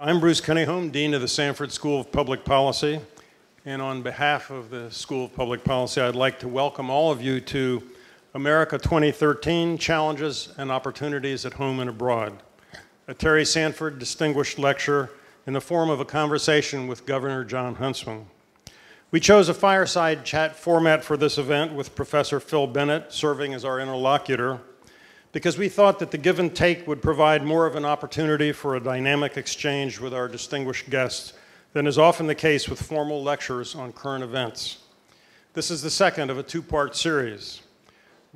I'm Bruce Cunningham, Dean of the Sanford School of Public Policy. And on behalf of the School of Public Policy, I'd like to welcome all of you to America 2013, Challenges and Opportunities at Home and Abroad, a Terry Sanford Distinguished Lecture in the form of a conversation with Governor Jon Huntsman. We chose a fireside chat format for this event with Professor Phil Bennett serving as our interlocutor because we thought that the give and take would provide more of an opportunity for a dynamic exchange with our distinguished guests than is often the case with formal lectures on current events. This is the second of a two-part series.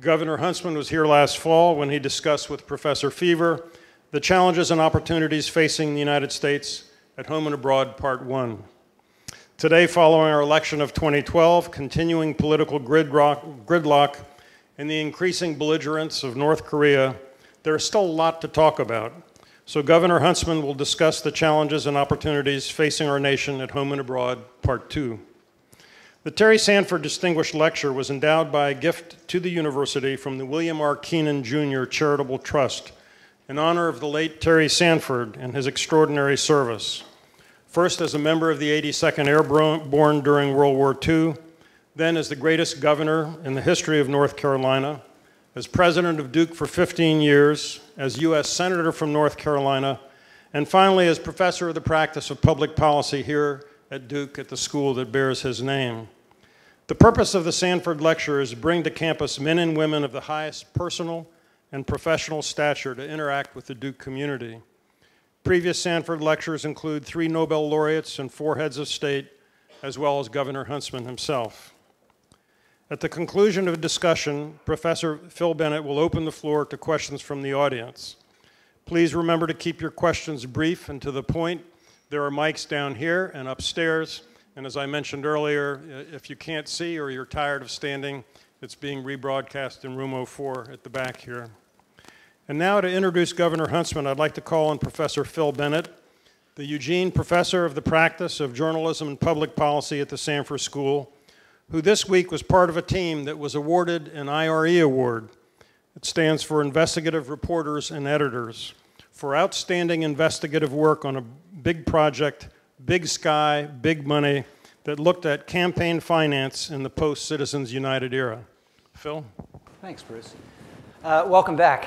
Governor Huntsman was here last fall when he discussed with Professor Fever the challenges and opportunities facing the United States at home and abroad, Part 1. Today, following our election of 2012, continuing political gridlock, and the increasing belligerence of North Korea, there is still a lot to talk about. So Governor Huntsman will discuss the challenges and opportunities facing our nation at home and abroad, Part 2. The Terry Sanford Distinguished Lecture was endowed by a gift to the university from the William R. Keenan Jr. Charitable Trust in honor of the late Terry Sanford and his extraordinary service. First as a member of the 82nd Airborne during World War II, then as the greatest governor in the history of North Carolina, as president of Duke for 15 years, as U.S. Senator from North Carolina, and finally as professor of the practice of public policy here at Duke at the school that bears his name. The purpose of the Sanford Lecture is to bring to campus men and women of the highest personal and professional stature to interact with the Duke community. Previous Sanford Lectures include 3 Nobel laureates and 4 heads of state, as well as Governor Huntsman himself. At the conclusion of the discussion, Professor Phil Bennett will open the floor to questions from the audience. Please remember to keep your questions brief and to the point. There are mics down here and upstairs, and as I mentioned earlier, if you can't see or you're tired of standing, it's being rebroadcast in room 04 at the back here. And now to introduce Governor Huntsman, I'd like to call on Professor Phil Bennett, the Eugene Professor of the Practice of Journalism and Public Policy at the Sanford School, who this week was part of a team that was awarded an IRE award. It stands for Investigative Reporters and Editors, for outstanding investigative work on a big project, big sky, big money, that looked at campaign finance in the post-Citizens United era. Phil? Thanks, Bruce. Welcome back,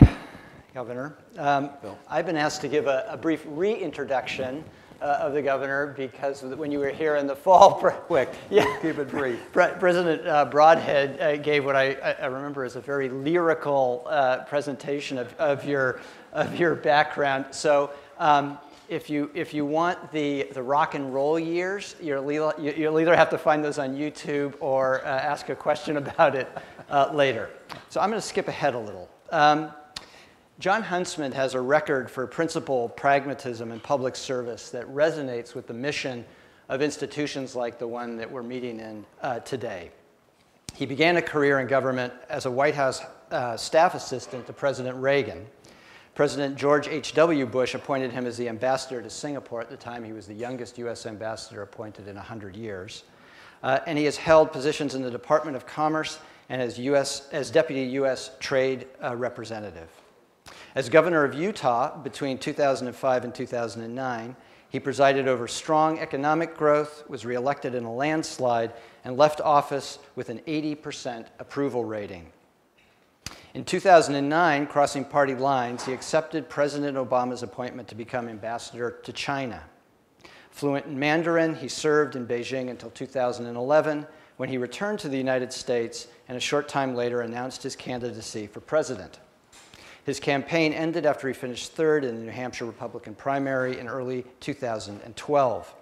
Governor. I've been asked to give a brief reintroduction of the governor because when you were here in the fall, quick, keep it brief. President Broadhead gave what I remember as a very lyrical presentation of your background. So if you want the rock and roll years, you'll either have to find those on YouTube or ask a question about it later. So I'm going to skip ahead a little. Jon Huntsman has a record for principled pragmatism and public service that resonates with the mission of institutions like the one that we're meeting in today. He began a career in government as a White House staff assistant to President Reagan. President George H.W. Bush appointed him as the ambassador to Singapore. At the time, he was the youngest U.S. ambassador appointed in 100 years. And he has held positions in the Department of Commerce and as Deputy U.S. Trade Representative. As governor of Utah between 2005 and 2009, he presided over strong economic growth, was reelected in a landslide, and left office with an 80% approval rating. In 2009, crossing party lines, he accepted President Obama's appointment to become ambassador to China. Fluent in Mandarin, he served in Beijing until 2011, when he returned to the United States and a short time later announced his candidacy for president. His campaign ended after he finished third in the New Hampshire Republican primary in early 2012.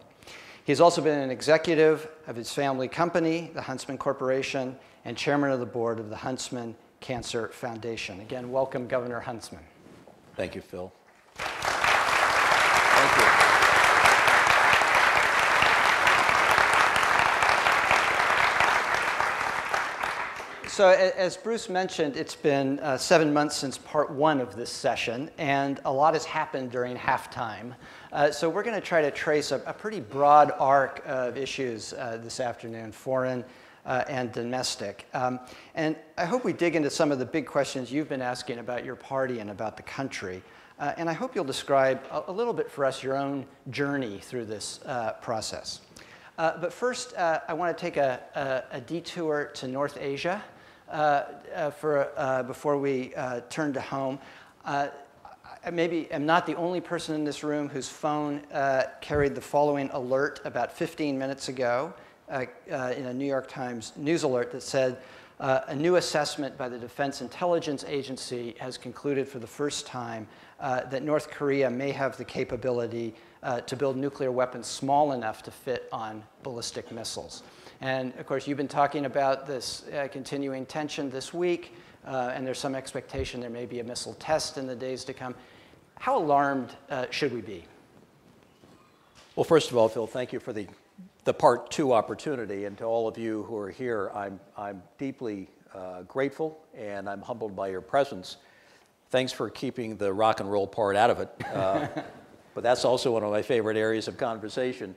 He has also been an executive of his family company, the Huntsman Corporation, and chairman of the board of the Huntsman Cancer Foundation. Again, welcome, Governor Huntsman. Thank you, Phil. Thank you. So as Bruce mentioned, it's been 7 months since part 1 of this session, and a lot has happened during halftime. So we're going to try to trace a pretty broad arc of issues this afternoon, foreign and domestic. And I hope we dig into some of the big questions you've been asking about your party and about the country. And I hope you'll describe a little bit for us your own journey through this process. But first, I want to take a detour to North Asia before we turn to home. I maybe am not the only person in this room whose phone carried the following alert about 15 minutes ago in a New York Times news alert that said, a new assessment by the Defense Intelligence Agency has concluded for the first time that North Korea may have the capability to build nuclear weapons small enough to fit on ballistic missiles. And of course, you've been talking about this continuing tension this week, and there's some expectation there may be a missile test in the days to come. How alarmed should we be? Well, first of all, Phil, thank you for the part two opportunity, and to all of you who are here, I'm deeply grateful, and I'm humbled by your presence. Thanks for keeping the rock and roll part out of it, but that's also one of my favorite areas of conversation.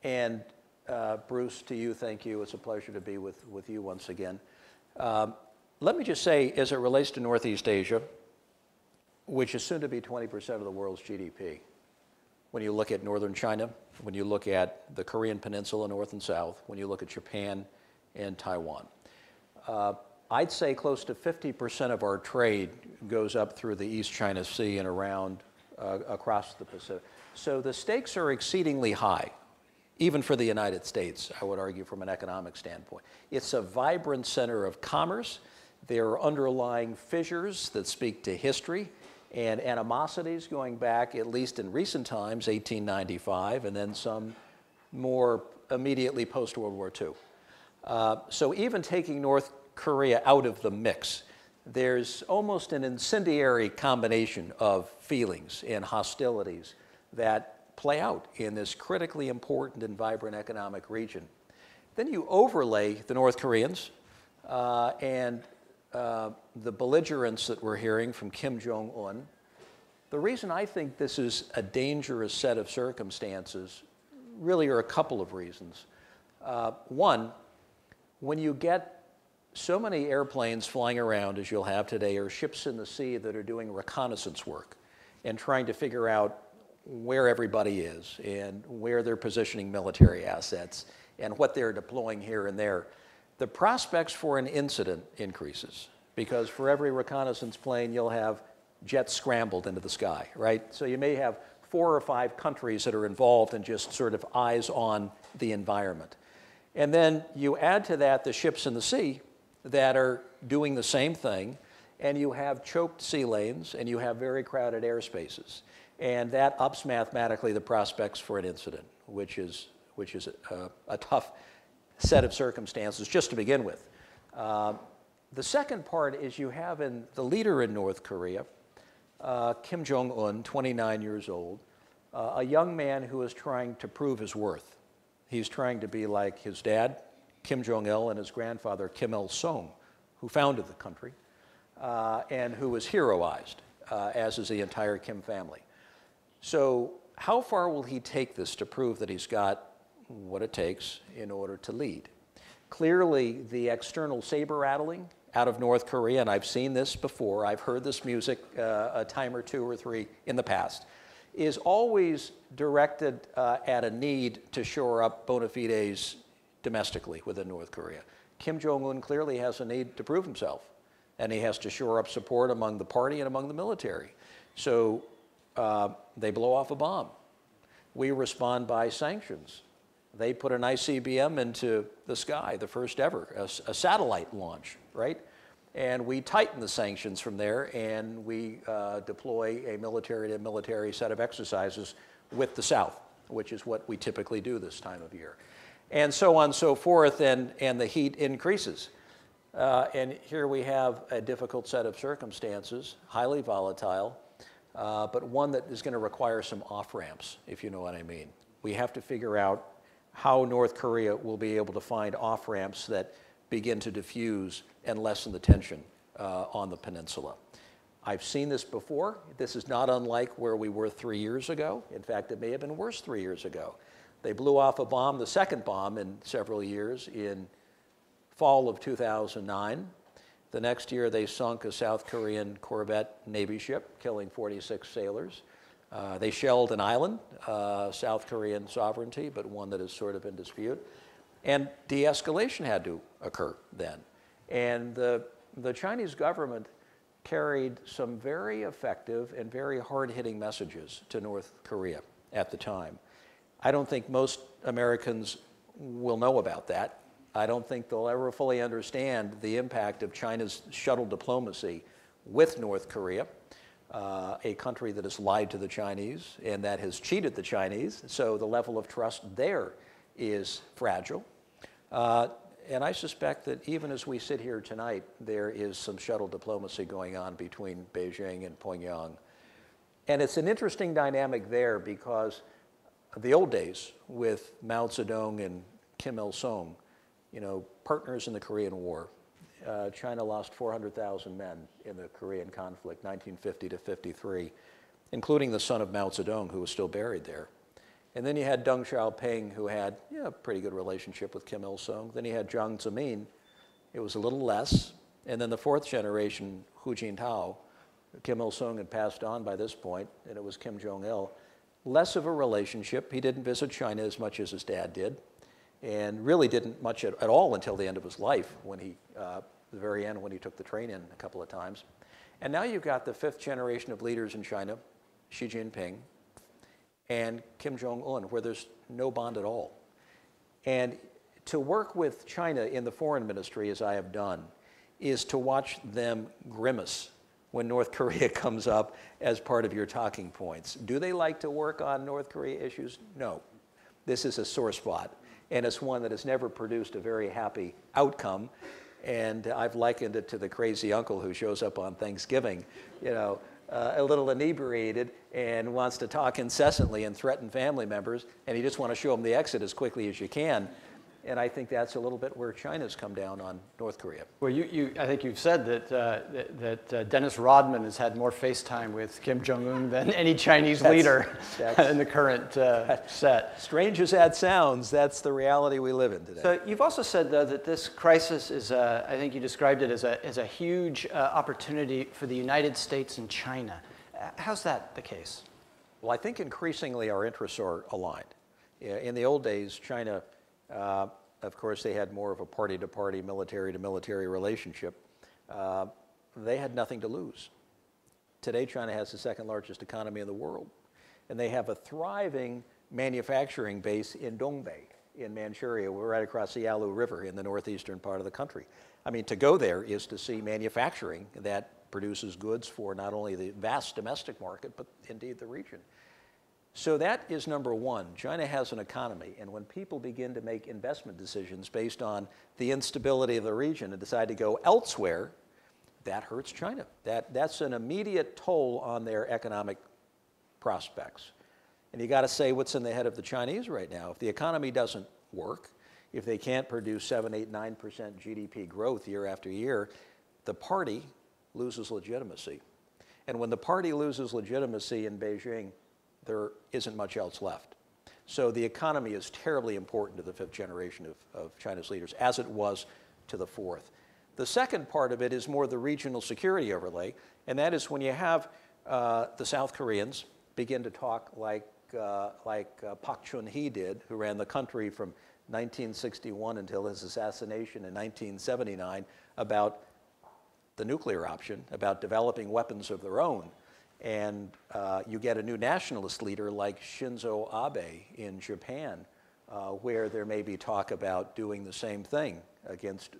And Bruce, to you, thank you. It's a pleasure to be with you once again. Let me just say, as it relates to Northeast Asia, which is soon to be 20% of the world's GDP, when you look at northern China, when you look at the Korean Peninsula, north and south, when you look at Japan and Taiwan, I'd say close to 50% of our trade goes up through the East China Sea and around across the Pacific. So the stakes are exceedingly high, even for the United States, I would argue, from an economic standpoint. It's a vibrant center of commerce. There are underlying fissures that speak to history and animosities going back, at least in recent times, 1895, and then some more immediately post-World War II. So even taking North Korea out of the mix, there's almost an incendiary combination of feelings and hostilities that play out in this critically important and vibrant economic region. Then you overlay the North Koreans and the belligerence that we're hearing from Kim Jong-un. The reason I think this is a dangerous set of circumstances really are a couple of reasons. One, when you get so many airplanes flying around as you'll have today, or ships in the sea that are doing reconnaissance work and trying to figure out where everybody is and where they're positioning military assets and what they're deploying here and there, the prospects for an incident increases, because for every reconnaissance plane, you'll have jets scrambled into the sky, right? So you may have 4 or 5 countries that are involved in just sort of eyes on the environment. And then you add to that the ships in the sea that are doing the same thing, and you have choked sea lanes, and you have very crowded airspaces. And that ups mathematically the prospects for an incident, which is a tough set of circumstances just to begin with. The second part is you have the leader in North Korea, Kim Jong-un, 29 years old, a young man who is trying to prove his worth. He's trying to be like his dad, Kim Jong-il, and his grandfather, Kim Il-sung, who founded the country, and who was heroized, as is the entire Kim family. So how far will he take this to prove that he's got what it takes in order to lead? Clearly, the external saber-rattling out of North Korea, and I've seen this before, I've heard this music a time or 2 or 3 in the past, is always directed at a need to shore up bona fides domestically within North Korea. Kim Jong-un clearly has a need to prove himself, and he has to shore up support among the party and among the military. So they blow off a bomb. We respond by sanctions. They put an ICBM into the sky, the first ever, a satellite launch, right? And we tighten the sanctions from there, and we deploy a military-to-military set of exercises with the South, which is what we typically do this time of year. And so on and so forth, and the heat increases. And here we have a difficult set of circumstances, highly volatile, but one that is going to require some off-ramps, if you know what I mean. We have to figure out how North Korea will be able to find off-ramps that begin to diffuse and lessen the tension on the peninsula. I've seen this before. This is not unlike where we were 3 years ago. In fact, it may have been worse 3 years ago. They blew off a bomb, the second bomb in several years, in fall of 2009. The next year, they sunk a South Korean corvette Navy ship, killing 46 sailors. They shelled an island, South Korean sovereignty, but one that is sort of in dispute. And de-escalation had to occur then. And the Chinese government carried some very effective and very hard-hitting messages to North Korea at the time. I don't think most Americans will know about that. I don't think they'll ever fully understand the impact of China's shuttle diplomacy with North Korea, a country that has lied to the Chinese and that has cheated the Chinese. So the level of trust there is fragile. And I suspect that even as we sit here tonight, there is some shuttle diplomacy going on between Beijing and Pyongyang. And it's an interesting dynamic there because the old days with Mao Zedong and Kim Il-sung, partners in the Korean War. China lost 400,000 men in the Korean conflict, 1950 to 53, including the son of Mao Zedong, who was still buried there. And then you had Deng Xiaoping, who had a pretty good relationship with Kim Il-sung. Then you had Jiang Zemin. It was a little less. And then the fourth generation, Hu Jintao, Kim Il-sung had passed on by this point, and it was Kim Jong-il. Less of a relationship. He didn't visit China as much as his dad did, and really didn't much at all until the end of his life, when he, the very end, when he took the train in a couple of times. And now you've got the fifth generation of leaders in China, Xi Jinping, and Kim Jong-un, where there's no bond at all. And to work with China in the foreign ministry, as I have done, is to watch them grimace when North Korea comes up as part of your talking points. Do they like to work on North Korea issues? No. This is a sore spot, and it's one that has never produced a very happy outcome. And I've likened it to the crazy uncle who shows up on Thanksgiving, a little inebriated and wants to talk incessantly and threaten family members, and you just want to show them the exit as quickly as you can. And I think that's a little bit where China's come down on North Korea. Well, I think you've said that Dennis Rodman has had more FaceTime with Kim Jong-un than any Chinese leader in the current set. Strange as that sounds, that's the reality we live in today. So you've also said, though, that this crisis is, I think you described it as a huge opportunity for the United States and China. How's that the case? Well, I think increasingly our interests are aligned. In the old days, China, of course, they had more of a party-to-party, military-to-military relationship. They had nothing to lose. Today, China has the second largest economy in the world, and they have a thriving manufacturing base in Dongbei, in Manchuria. We're right across the Yalu River in the northeastern part of the country. I mean, to go there is to see manufacturing that produces goods for not only the vast domestic market, but indeed the region. So that is number one. China has an economy, and when people begin to make investment decisions based on the instability of the region and decide to go elsewhere, that hurts China. That's an immediate toll on their economic prospects. And you got to say what's in the head of the Chinese right now. If the economy doesn't work, if they can't produce 7, 8, 9% GDP growth year after year, the party loses legitimacy. And when the party loses legitimacy in Beijing, there isn't much else left. So the economy is terribly important to the fifth generation of China's leaders, as it was to the fourth. The second part of it is more the regional security overlay, and that is when you have the South Koreans begin to talk like Park Chung-hee did, who ran the country from 1961 until his assassination in 1979, about the nuclear option, about developing weapons of their own. And you get a new nationalist leader like Shinzo Abe in Japan, where there may be talk about doing the same thing against,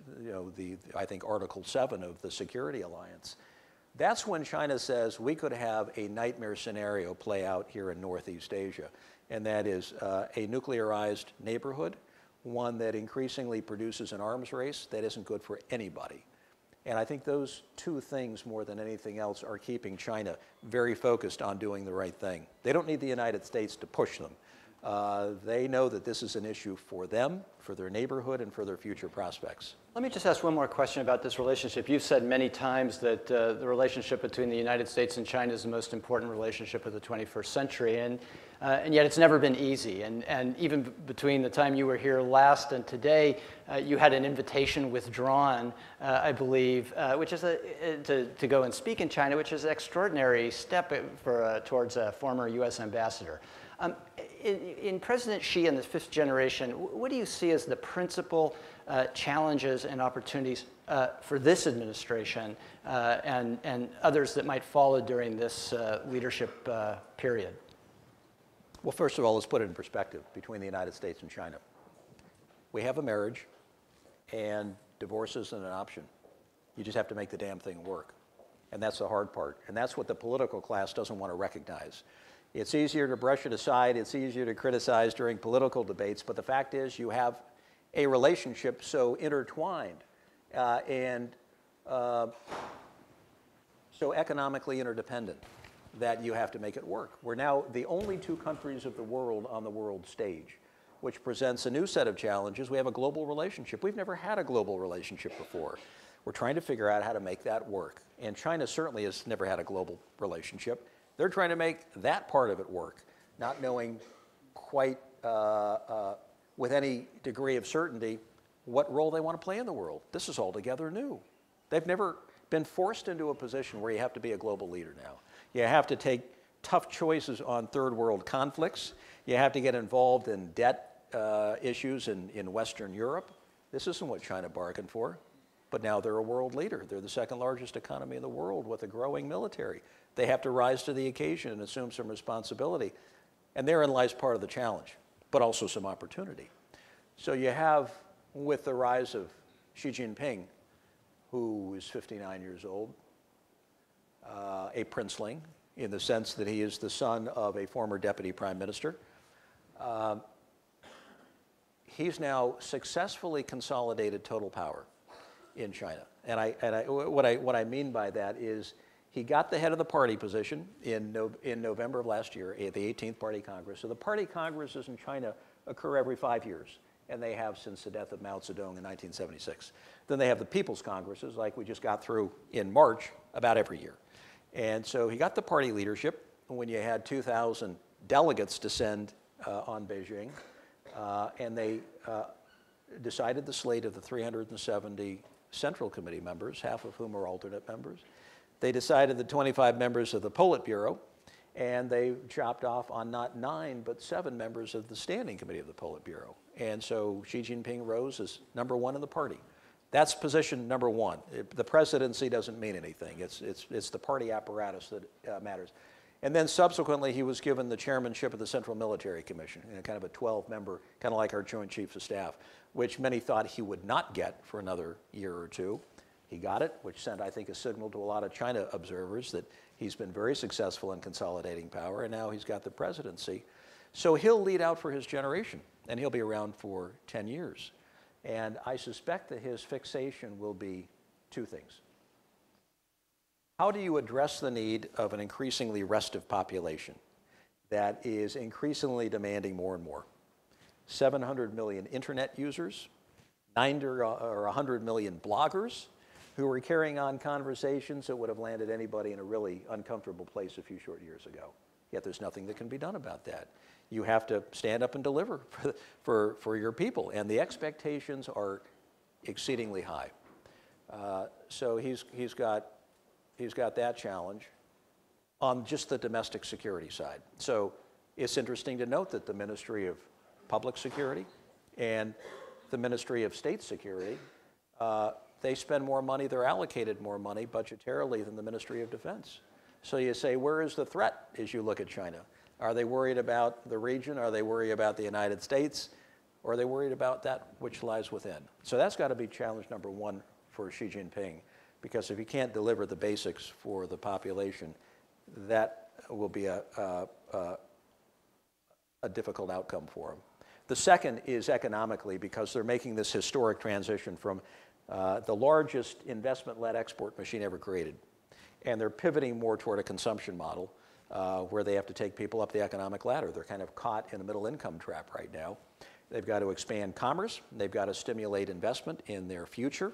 I think, Article 7 of the Security Alliance. That's when China says we could have a nightmare scenario play out here in Northeast Asia, and that is a nuclearized neighborhood, one that increasingly produces an arms race that isn't good for anybody. And I think those two things, more than anything else, are keeping China very focused on doing the right thing. They don't need the United States to push them. They know that this is an issue for them, for their neighborhood, and for their future prospects. Let me just ask one more question about this relationship. You've said many times that the relationship between the United States and China is the most important relationship of the 21st century, and yet it's never been easy. And even between the time you were here last and today, you had an invitation withdrawn, I believe, which is to go and speak in China, which is an extraordinary step towards a former U.S. ambassador. In President Xi and the fifth generation, what do you see as the principal challenges and opportunities for this administration and others that might follow during this leadership period? Well, first of all, let's put it in perspective between the United States and China. We have a marriage, and divorce isn't an option. You just have to make the damn thing work. And that's the hard part. And that's what the political class doesn't want to recognize. It's easier to brush it aside. It's easier to criticize during political debates. But the fact is, you have a relationship so intertwined and so economically interdependent that you have to make it work. We're now the only two countries of the world on the world stage, which presents a new set of challenges. We have a global relationship. We've never had a global relationship before. We're trying to figure out how to make that work. And China certainly has never had a global relationship. They're trying to make that part of it work, not knowing quite with any degree of certainty what role they want to play in the world. This is altogether new. They've never been forced into a position where you have to be a global leader now. You have to take tough choices on third world conflicts. You have to get involved in debt issues in Western Europe. This isn't what China bargained for. But now they're a world leader. They're the second largest economy in the world with a growing military. They have to rise to the occasion and assume some responsibility. And therein lies part of the challenge, but also some opportunity. So you have, with the rise of Xi Jinping, who is 59 years old, a princeling in the sense that he is the son of a former deputy prime minister. He's now successfully consolidated total power in China. And what I mean by that is he got the head of the party position in November of last year at the 18th Party Congress. So the party congresses in China occur every 5 years, and they have since the death of Mao Zedong in 1976. Then they have the People's Congresses, like we just got through in March, about every year. And so he got the party leadership when you had 2,000 delegates descend on Beijing, and they decided the slate of the 370 Central Committee members, half of whom are alternate members. They decided the 25 members of the Politburo, and they chopped off on not 9, but 7 members of the Standing Committee of the Politburo. And so Xi Jinping rose as number 1 in the party. That's position number 1. The presidency doesn't mean anything. It's the party apparatus that matters. And then subsequently, he was given the chairmanship of the Central Military Commission, kind of a 12-member, kind of like our Joint Chiefs of Staff, which many thought he would not get for another year or two. He got it, which sent, I think, a signal to a lot of China observers that he's been very successful in consolidating power, and now he's got the presidency. So he'll lead out for his generation, and he'll be around for 10 years. And I suspect that his fixation will be 2 things. How do you address the need of an increasingly restive population that is increasingly demanding more and more? 700 million internet users, 90 or 100 million bloggers who are carrying on conversations that would have landed anybody in a really uncomfortable place a few short years ago. Yet there's nothing that can be done about that. You have to stand up and deliver for your people, and the expectations are exceedingly high. So he's got that challenge on just the domestic security side. So it's interesting to note that the Ministry of Public Security and the Ministry of State Security, they spend more money, they're allocated more money budgetarily than the Ministry of Defense. So you say, where is the threat as you look at China? Are they worried about the region? Are they worried about the United States? Or are they worried about that which lies within? So that's got to be challenge number 1 for Xi Jinping, because if he can't deliver the basics for the population, that will be a difficult outcome for him. The second is economically, because they're making this historic transition from the largest investment-led export machine ever created. And they're pivoting more toward a consumption model where they have to take people up the economic ladder. They're kind of caught in a middle income trap right now. They've got to expand commerce. They've got to stimulate investment in their future,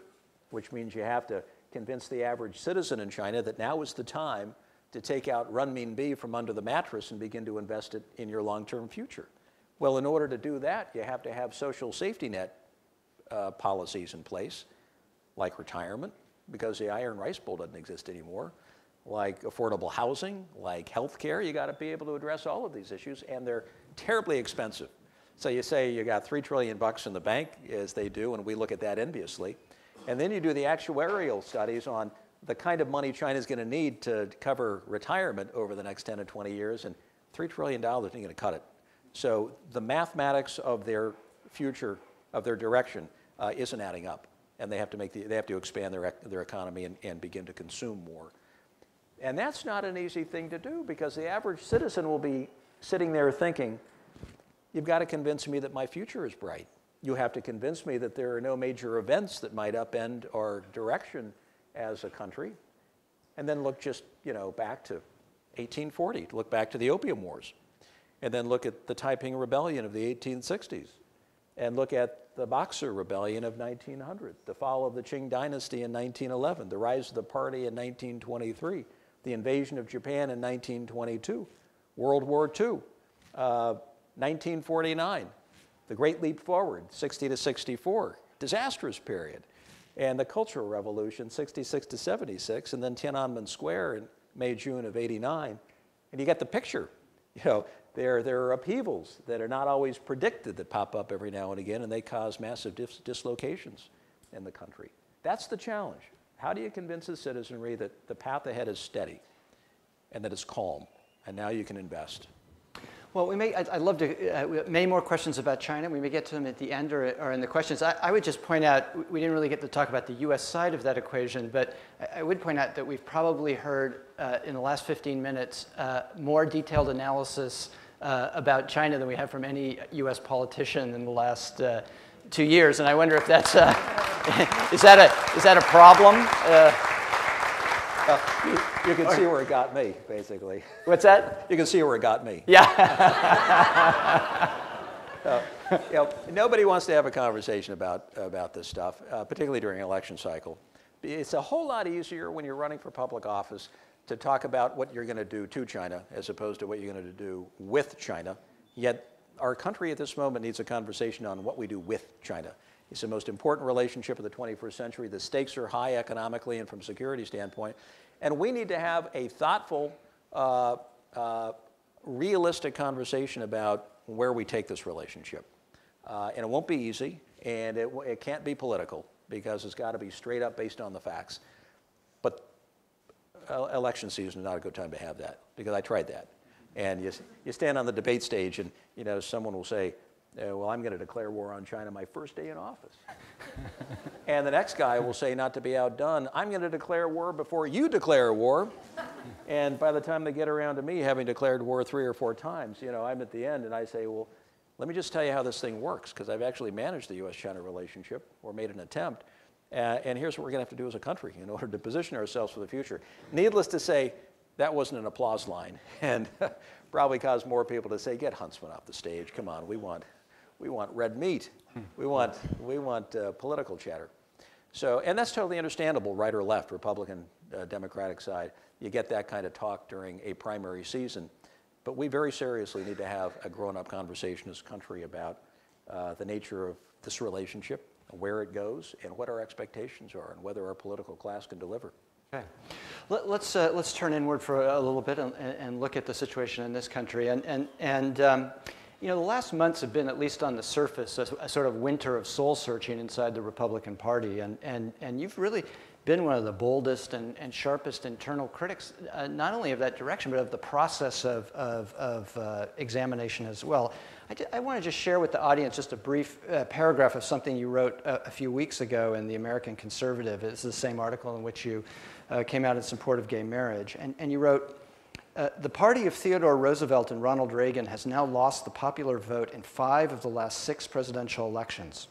which means you have to convince the average citizen in China that now is the time to take out renminbi from under the mattress and begin to invest it in your long-term future. Well, in order to do that, you have to have social safety net policies in place, like retirement, because the iron rice bowl doesn't exist anymore, like affordable housing, like health care. You got to be able to address all of these issues, and they're terribly expensive. So you say you got $3 trillion in the bank, as they do, and we look at that enviously. And then you do the actuarial studies on the kind of money China's going to need to cover retirement over the next 10 to 20 years, and $3 trillion isn't going to cut it. So the mathematics of their future, of their direction, isn't adding up, and they have to expand their economy and begin to consume more. And that's not an easy thing to do, because the average citizen will be sitting there thinking, you've got to convince me that my future is bright. You have to convince me that there are no major events that might upend our direction as a country. And then look just, back to 1840, look back to the Opium Wars. And then look at the Taiping Rebellion of the 1860s. And look at the Boxer Rebellion of 1900, the fall of the Qing Dynasty in 1911, the rise of the party in 1923, the invasion of Japan in 1922, World War II, 1949, the Great Leap Forward, 60 to 64, disastrous period, and the Cultural Revolution, 66 to 76, and then Tiananmen Square in May, June of 89. And you get the picture. There are upheavals that are not always predicted that pop up every now and again, and they cause massive dislocations in the country. That's the challenge. How do you convince the citizenry that the path ahead is steady and that it's calm, and now you can invest? Well, I'd love to, many more questions about China. We may get to them at the end or in the questions. I would just point out, we didn't really get to talk about the US side of that equation, but I would point out that we've probably heard in the last 15 minutes more detailed analysis about China than we have from any US politician in the last 2 years. And I wonder if that's, is that a problem? You can see where it got me, basically. What's that? You can see where it got me. Yeah. Nobody wants to have a conversation about this stuff, particularly during an election cycle. It's a whole lot easier when you're running for public office to talk about what you're going to do to China as opposed to what you're going to do with China. Yet our country at this moment needs a conversation on what we do with China. It's the most important relationship of the 21st century. The stakes are high economically and from a security standpoint. And we need to have a thoughtful, realistic conversation about where we take this relationship. And it won't be easy, and it can't be political, because it's got to be straight up based on the facts. But election season is not a good time to have that, because I tried that. And you stand on the debate stage, and someone will say, well, I'm going to declare war on China my first day in office. And the next guy will say, not to be outdone, I'm going to declare war before you declare war. And by the time they get around to me having declared war 3 or 4 times, I'm at the end, and I say, well, let me just tell you how this thing works, because I've actually managed the US-China relationship, or made an attempt. And here's what we're going to have to do as a country in order to position ourselves for the future. Needless to say, that wasn't an applause line, and probably caused more people to say, get Huntsman off the stage. Come on, we want red meat. We want political chatter. So, and that's totally understandable, right or left, Republican, Democratic side. You get that kind of talk during a primary season. But we very seriously need to have a grown-up conversation as a country about the nature of this relationship, where it goes, and what our expectations are, and whether our political class can deliver. Okay. Let's turn inward for a little bit and look at the situation in this country. The last months have been, at least on the surface, a sort of winter of soul searching inside the Republican Party. And you've really been one of the boldest and sharpest internal critics, not only of that direction, but of the process of examination as well. I want to just share with the audience just a brief paragraph of something you wrote a few weeks ago in the American Conservative. It's the same article in which you came out in support of gay marriage. And you wrote, the party of Theodore Roosevelt and Ronald Reagan has now lost the popular vote in 5 of the last 6 presidential elections.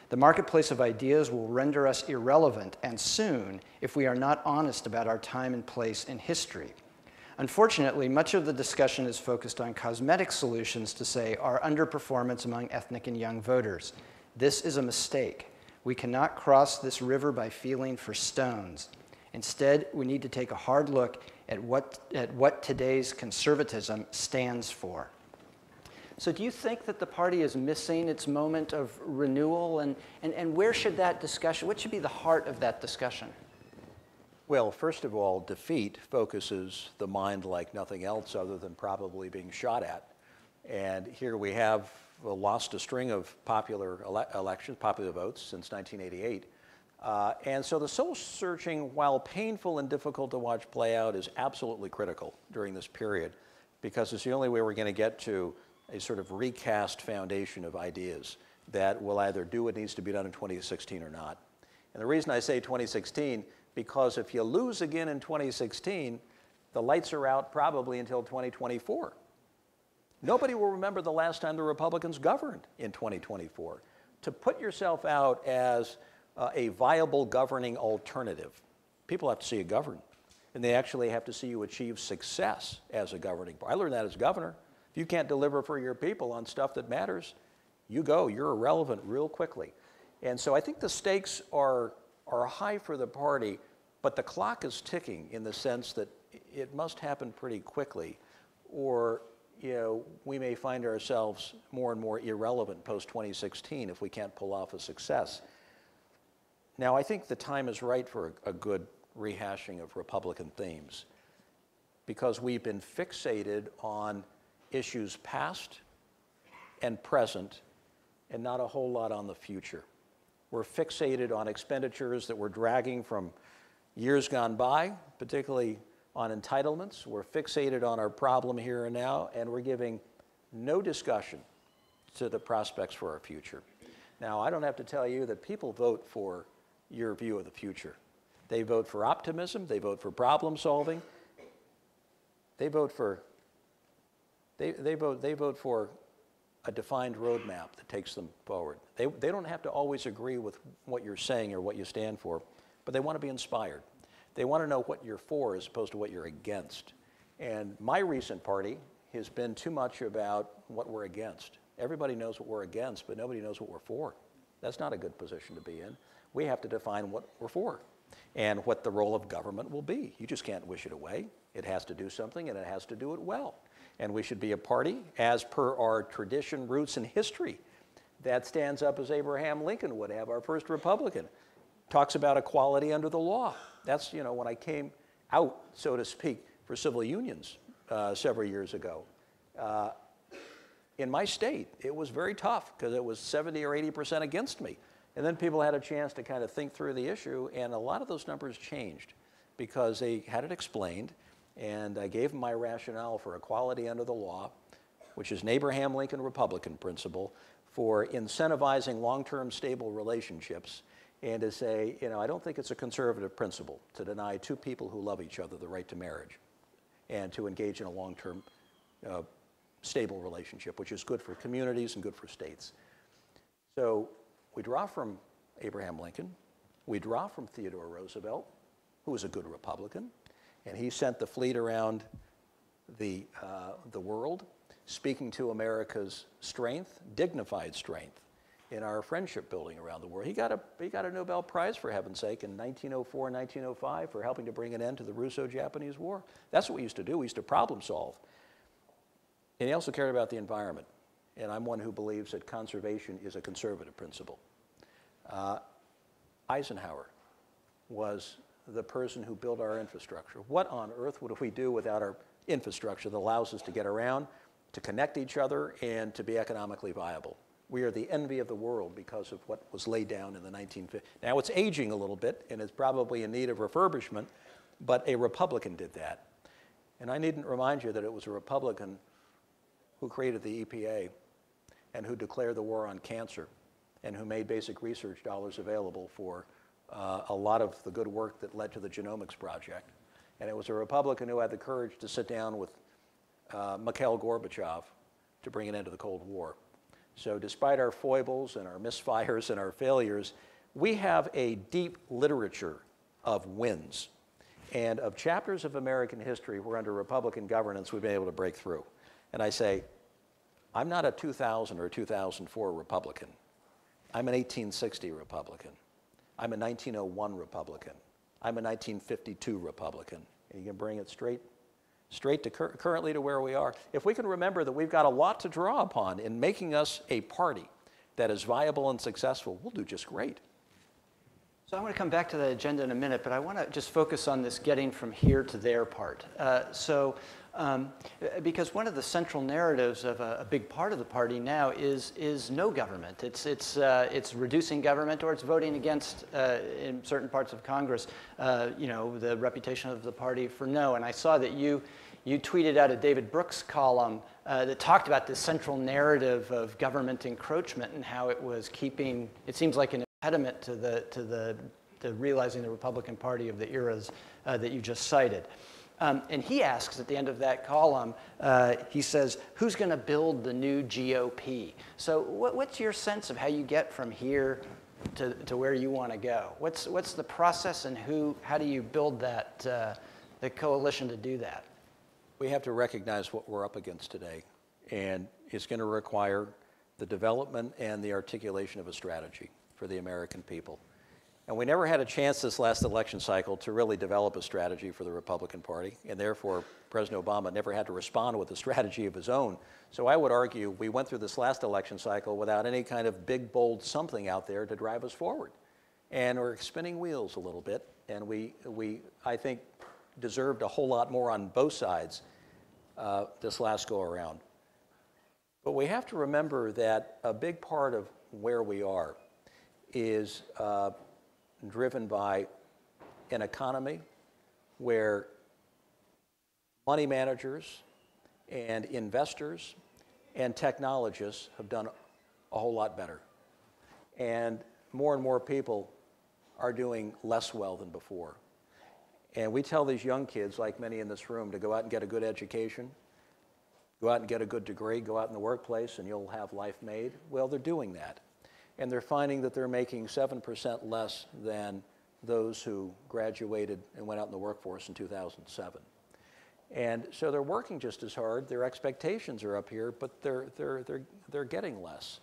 The marketplace of ideas will render us irrelevant, and soon, if we are not honest about our time and place in history. Unfortunately, much of the discussion is focused on cosmetic solutions to, say, our underperformance among ethnic and young voters. This is a mistake. We cannot cross this river by feeling for stones. Instead, we need to take a hard look at what today's conservatism stands for. So do you think that the party is missing its moment of renewal? And where should that discussion, what should be the heart of that discussion? Well, first of all, defeat focuses the mind like nothing else other than probably being shot at. And here we have lost a string of popular elections, popular votes since 1988. And so the soul searching, while painful and difficult to watch play out, is absolutely critical during this period because it's the only way we're going to get to a sort of recast foundation of ideas that will either do what needs to be done in 2016 or not. And the reason I say 2016, because if you lose again in 2016, the lights are out probably until 2024. Nobody will remember the last time the Republicans governed in 2024. To put yourself out as a viable governing alternative, people have to see you govern, and they actually have to see you achieve success as a governing party. I learned that as governor. If you can't deliver for your people on stuff that matters, you're irrelevant real quickly. And so I think the stakes are high for the party, but the clock is ticking in the sense that it must happen pretty quickly, or we may find ourselves more and more irrelevant post-2016 if we can't pull off a success. Now, I think the time is right for a good rehashing of Republican themes because we've been fixated on issues past and present and not a whole lot on the future. We're fixated on expenditures that we're dragging from years gone by, particularly on entitlements. We're fixated on our problem here and now, and we're giving no discussion to the prospects for our future. Now, I don't have to tell you that people vote for your view of the future. They vote for optimism, they vote for problem solving, they vote for a defined roadmap that takes them forward. They don't have to always agree with what you're saying or what you stand for, but they want to be inspired. They want to know what you're for as opposed to what you're against. And my recent party has been too much about what we're against. Everybody knows what we're against, but nobody knows what we're for. That's not a good position to be in. We have to define what we're for and what the role of government will be. You just can't wish it away. It has to do something, and it has to do it well. And we should be a party, as per our tradition, roots, and history, that stands up as Abraham Lincoln would have, our first Republican. Talks about equality under the law. That's, when I came out, so to speak, for civil unions several years ago. In my state, it was very tough because it was 70 or 80% against me. And then people had a chance to kind of think through the issue, and a lot of those numbers changed because they had it explained, and I gave them my rationale for equality under the law, which is an Abraham Lincoln Republican principle for incentivizing long-term stable relationships, and to say, I don't think it's a conservative principle to deny two people who love each other the right to marriage and to engage in a long-term stable relationship, which is good for communities and good for states. So we draw from Abraham Lincoln. We draw from Theodore Roosevelt, who was a good Republican, and he sent the fleet around the world, speaking to America's strength, dignified strength, in our friendship building around the world. He got a Nobel Prize, for heaven's sake, in 1904 and 1905 for helping to bring an end to the Russo-Japanese War. That's what we used to do. We used to problem solve. And he also cared about the environment. And I'm one who believes that conservation is a conservative principle. Eisenhower was the person who built our infrastructure. What on earth would we do without our infrastructure that allows us to get around, to connect each other, and to be economically viable? We are the envy of the world because of what was laid down in the 1950s. Now it's aging a little bit, and it's probably in need of refurbishment, but a Republican did that. And I needn't remind you that it was a Republican who created the EPA and who declared the war on cancer and who made basic research dollars available for a lot of the good work that led to the Genomics Project. And it was a Republican who had the courage to sit down with Mikhail Gorbachev to bring an end to the Cold War. So despite our foibles and our misfires and our failures, we have a deep literature of wins. And of chapters of American history where under Republican governance we've been able to break through. And I say, I'm not a 2000 or 2004 Republican. I'm an 1860 Republican. I'm a 1901 Republican. I'm a 1952 Republican. And you can bring it straight to currently to where we are. If we can remember that we've got a lot to draw upon in making us a party that is viable and successful, we'll do just great. So I want to come back to the agenda in a minute, but I want to just focus on this getting from here to there part. Because one of the central narratives of a big part of the party now is no government. It's reducing government, or it's voting against in certain parts of Congress, the reputation of the party for no. And I saw that you tweeted out a David Brooks column that talked about this central narrative of government encroachment and how it was keeping, it seems like an impediment to realizing the Republican Party of the eras that you just cited. And he asks at the end of that column, he says, who's going to build the new GOP? So what's your sense of how you get from here to where you want to go? What's the process, and how do you build that, the coalition to do that? We have to recognize what we're up against today, and it's going to require the development and the articulation of a strategy for the American people. And we never had a chance this last election cycle to really develop a strategy for the Republican Party, and therefore President Obama never had to respond with a strategy of his own. So I would argue we went through this last election cycle without any kind of big, bold something out there to drive us forward. And we're spinning wheels a little bit, and we I think, deserved a whole lot more on both sides this last go around. But we have to remember that a big part of where we are is driven by an economy where money managers and investors and technologists have done a whole lot better. And more people are doing less well than before. And we tell these young kids, like many in this room, to go out and get a good education, go out and get a good degree, go out in the workplace, and you'll have life made. Well, they're doing that. And they're finding that they're making 7% less than those who graduated and went out in the workforce in 2007. And so they're working just as hard. Their expectations are up here, but they're getting less.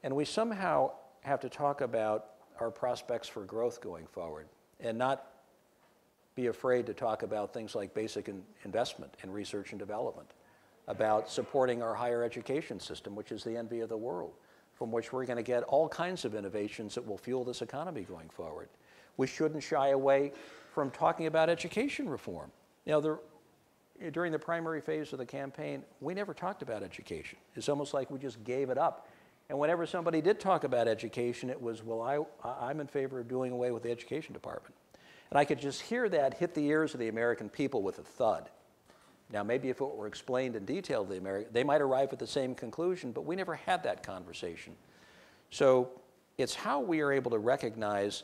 And we somehow have to talk about our prospects for growth going forward, and not be afraid to talk about things like basic investment in research and development, about supporting our higher education system, which is the envy of the world, from which we're going to get all kinds of innovations that will fuel this economy going forward. We shouldn't shy away from talking about education reform. During the primary phase of the campaign, we never talked about education. It's almost like we just gave it up. And whenever somebody did talk about education, it was, well, I'm in favor of doing away with the education department. And I could just hear that hit the ears of the American people with a thud. Now, maybe if it were explained in detail to the Americans, they might arrive at the same conclusion, but we never had that conversation. So it's how we are able to recognize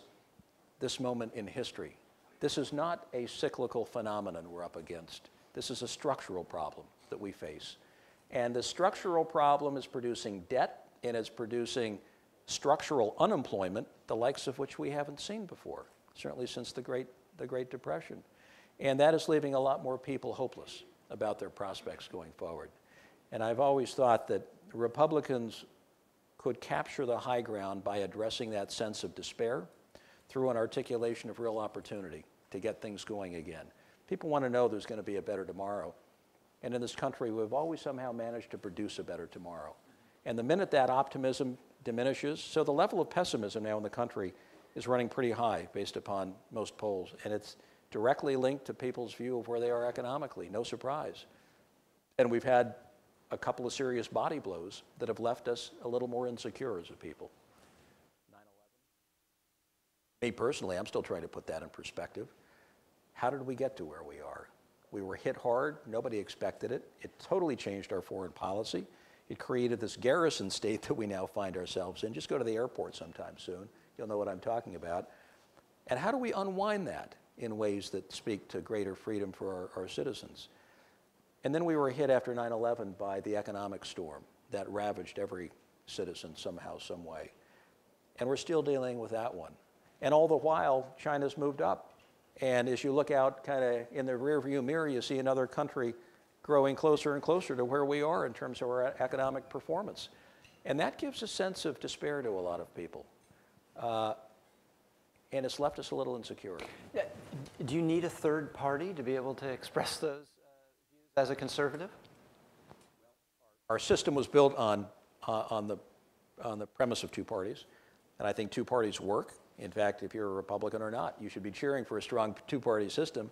this moment in history. This is not a cyclical phenomenon we're up against. This is a structural problem that we face. And the structural problem is producing debt, and it's producing structural unemployment, the likes of which we haven't seen before, certainly since the Great Depression. And that is leaving a lot more people hopeless about their prospects going forward. And I've always thought that Republicans could capture the high ground by addressing that sense of despair through an articulation of real opportunity to get things going again. People want to know there's going to be a better tomorrow. And in this country, we've always somehow managed to produce a better tomorrow. And the minute that optimism diminishes, so the level of pessimism now in the country is running pretty high based upon most polls. And it's directly linked to people's view of where they are economically, no surprise. And we've had a couple of serious body blows that have left us a little more insecure as a people. 9/11. Me personally, I'm still trying to put that in perspective. How did we get to where we are? We were hit hard, nobody expected it. It totally changed our foreign policy. It created this garrison state that we now find ourselves in. Just go to the airport sometime soon, you'll know what I'm talking about. And how do we unwind that in ways that speak to greater freedom for our citizens? And then we were hit after 9/11 by the economic storm that ravaged every citizen somehow, some way. And we're still dealing with that one. And all the while, China's moved up. And as you look out kind of in the rearview mirror, you see another country growing closer and closer to where we are in terms of our economic performance. And that gives a sense of despair to a lot of people. And it's left us a little insecure. Yeah. Do you need a third party to be able to express those views as a conservative? Our system was built on the premise of two parties, and I think two parties work. In fact, if you're a Republican or not, you should be cheering for a strong two-party system,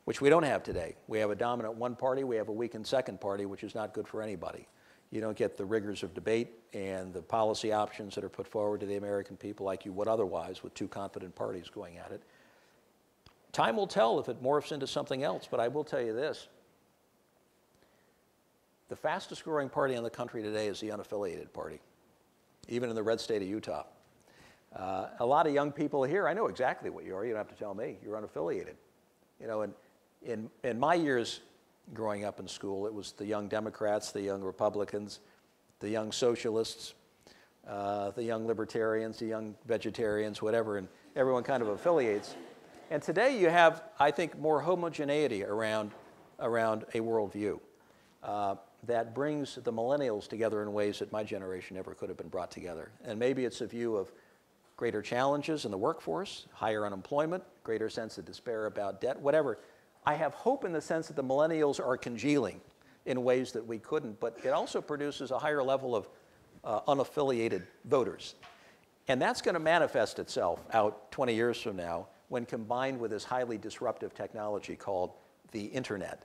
which we don't have today. We have a dominant one party, we have a weakened second party, which is not good for anybody. You don't get the rigors of debate and the policy options that are put forward to the American people like you would otherwise with two competent parties going at it. Time will tell if it morphs into something else, but I will tell you this. The fastest growing party in the country today is the unaffiliated party, even in the red state of Utah. A lot of young people here, I know exactly what you are. You don't have to tell me. You're unaffiliated. You know, in my years growing up in school, it was the young Democrats, the young Republicans, the young socialists, the young libertarians, the young vegetarians, whatever, and everyone kind of affiliates. And today you have, I think, more homogeneity around a worldview that brings the millennials together in ways that my generation never could have been brought together. And maybe it's a view of greater challenges in the workforce, higher unemployment, greater sense of despair about debt, whatever. I have hope in the sense that the millennials are congealing in ways that we couldn't, but it also produces a higher level of unaffiliated voters. And that's going to manifest itself out 20 years from now when combined with this highly disruptive technology called the internet,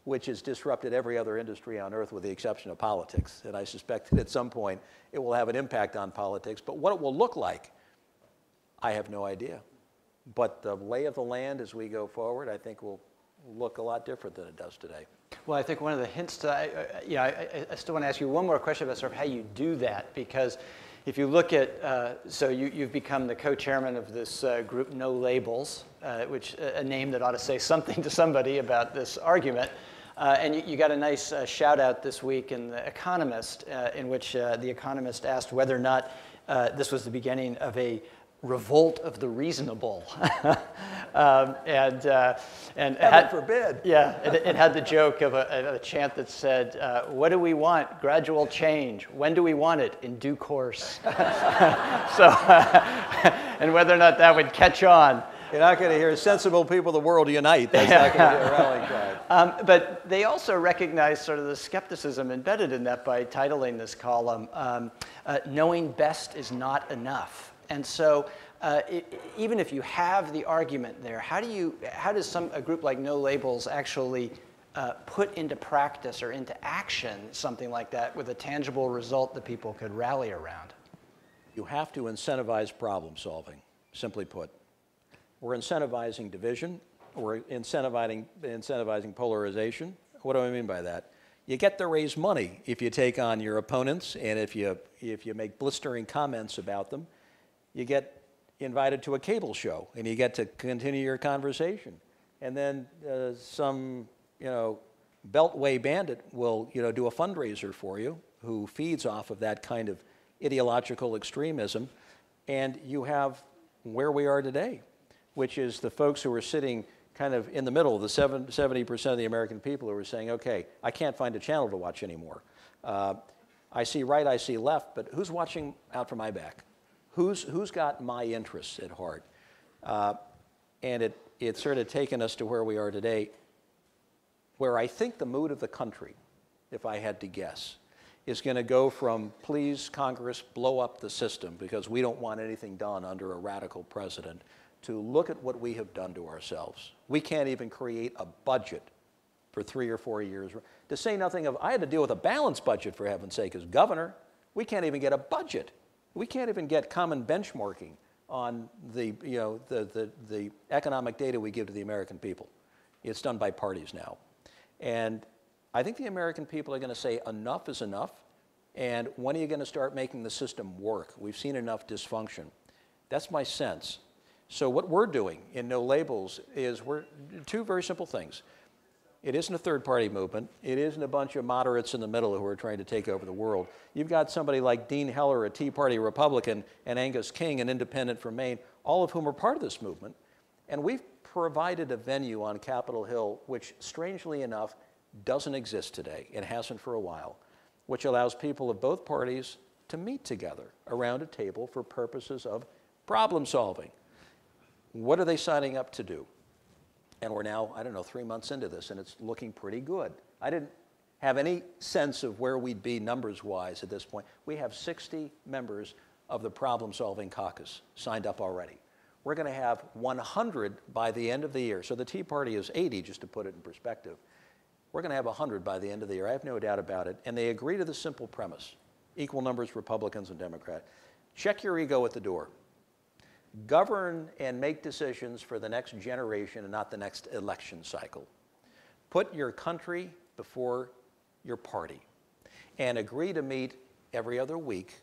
which has disrupted every other industry on earth with the exception of politics. And I suspect that at some point it will have an impact on politics, but what it will look like, I have no idea. But the lay of the land as we go forward, I think will look a lot different than it does today. Well, I think one of the hints to, I still want to ask you one more question about sort of how you do that, because if you look at, so you've become the co-chairman of this group, No Labels, which a name that ought to say something to somebody about this argument. And you got a nice shout out this week in The Economist, in which The Economist asked whether or not this was the beginning of a revolt of the reasonable. Heaven forbid. Yeah, it had the joke of a chant that said, what do we want? Gradual change. When do we want it? In due course. So, and whether or not that would catch on. You're not going to hear sensible people of the world unite. That's not going to be a rallying cry. But they also recognize sort of the skepticism embedded in that by titling this column, Knowing Best is Not Enough. And so even if you have the argument there, how does a group like No Labels actually put into practice or into action something like that with a tangible result that people could rally around? You have to incentivize problem solving, simply put. We're incentivizing division. We're incentivizing polarization. What do I mean by that? You get to raise money if you take on your opponents, and if you make blistering comments about them. You get invited to a cable show, and you get to continue your conversation. And then some, beltway bandit will, do a fundraiser for you who feeds off of that kind of ideological extremism. And you have where we are today, which is the folks who are sitting kind of in the middle, the 70% of the American people who are saying, okay, I can't find a channel to watch anymore. I see right, I see left, but who's watching out for my back? Who's got my interests at heart? And it's sort of taken us to where we are today, where I think the mood of the country, if I had to guess, is going to go from, please, Congress, blow up the system because we don't want anything done under a radical president, to look at what we have done to ourselves. We can't even create a budget for 3 or 4 years. To say nothing of, I had to deal with a balanced budget, for heaven's sake, as governor. We can't even get a budget. We can't even get common benchmarking on the economic data we give to the American people. It's done by parties now. And I think the American people are going to say enough is enough, and when are you going to start making the system work? We've seen enough dysfunction. That's my sense. So what we're doing in No Labels is we're two very simple things. It isn't a third-party movement. It isn't a bunch of moderates in the middle who are trying to take over the world. You've got somebody like Dean Heller, a Tea Party Republican, and Angus King, an independent from Maine, all of whom are part of this movement. And we've provided a venue on Capitol Hill, which strangely enough doesn't exist today and hasn't for a while, which allows people of both parties to meet together around a table for purposes of problem solving. What are they signing up to do? And we're now, I don't know, 3 months into this, and it's looking pretty good. I didn't have any sense of where we'd be numbers-wise at this point. We have 60 members of the problem-solving caucus signed up already. We're going to have 100 by the end of the year. So the Tea Party is 80, just to put it in perspective. We're going to have 100 by the end of the year. I have no doubt about it. And they agree to the simple premise: equal numbers, Republicans and Democrats. Check your ego at the door. Govern and make decisions for the next generation and not the next election cycle. Put your country before your party, and agree to meet every other week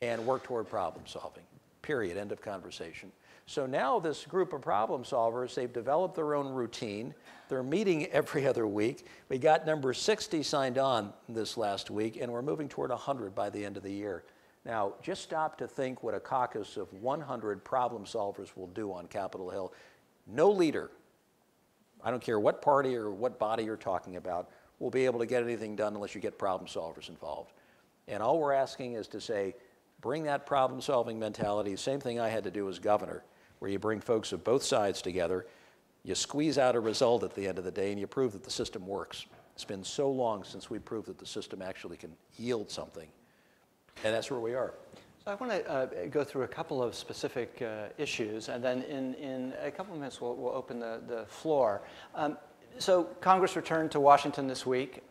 and work toward problem solving. Period. End of conversation. So now this group of problem solvers, they've developed their own routine. They're meeting every other week. We got number 60 signed on this last week, and we're moving toward 100 by the end of the year. Now, just stop to think what a caucus of 100 problem solvers will do on Capitol Hill. No leader, I don't care what party or what body you're talking about, will be able to get anything done unless you get problem solvers involved. And all we're asking is to say, bring that problem-solving mentality, same thing I had to do as governor, where you bring folks of both sides together, you squeeze out a result at the end of the day, and you prove that the system works. It's been so long since we proved that the system actually can yield something. And that's where we are. So I want to go through a couple of specific issues, and then in a couple of minutes we'll open the floor. So Congress returned to Washington this week.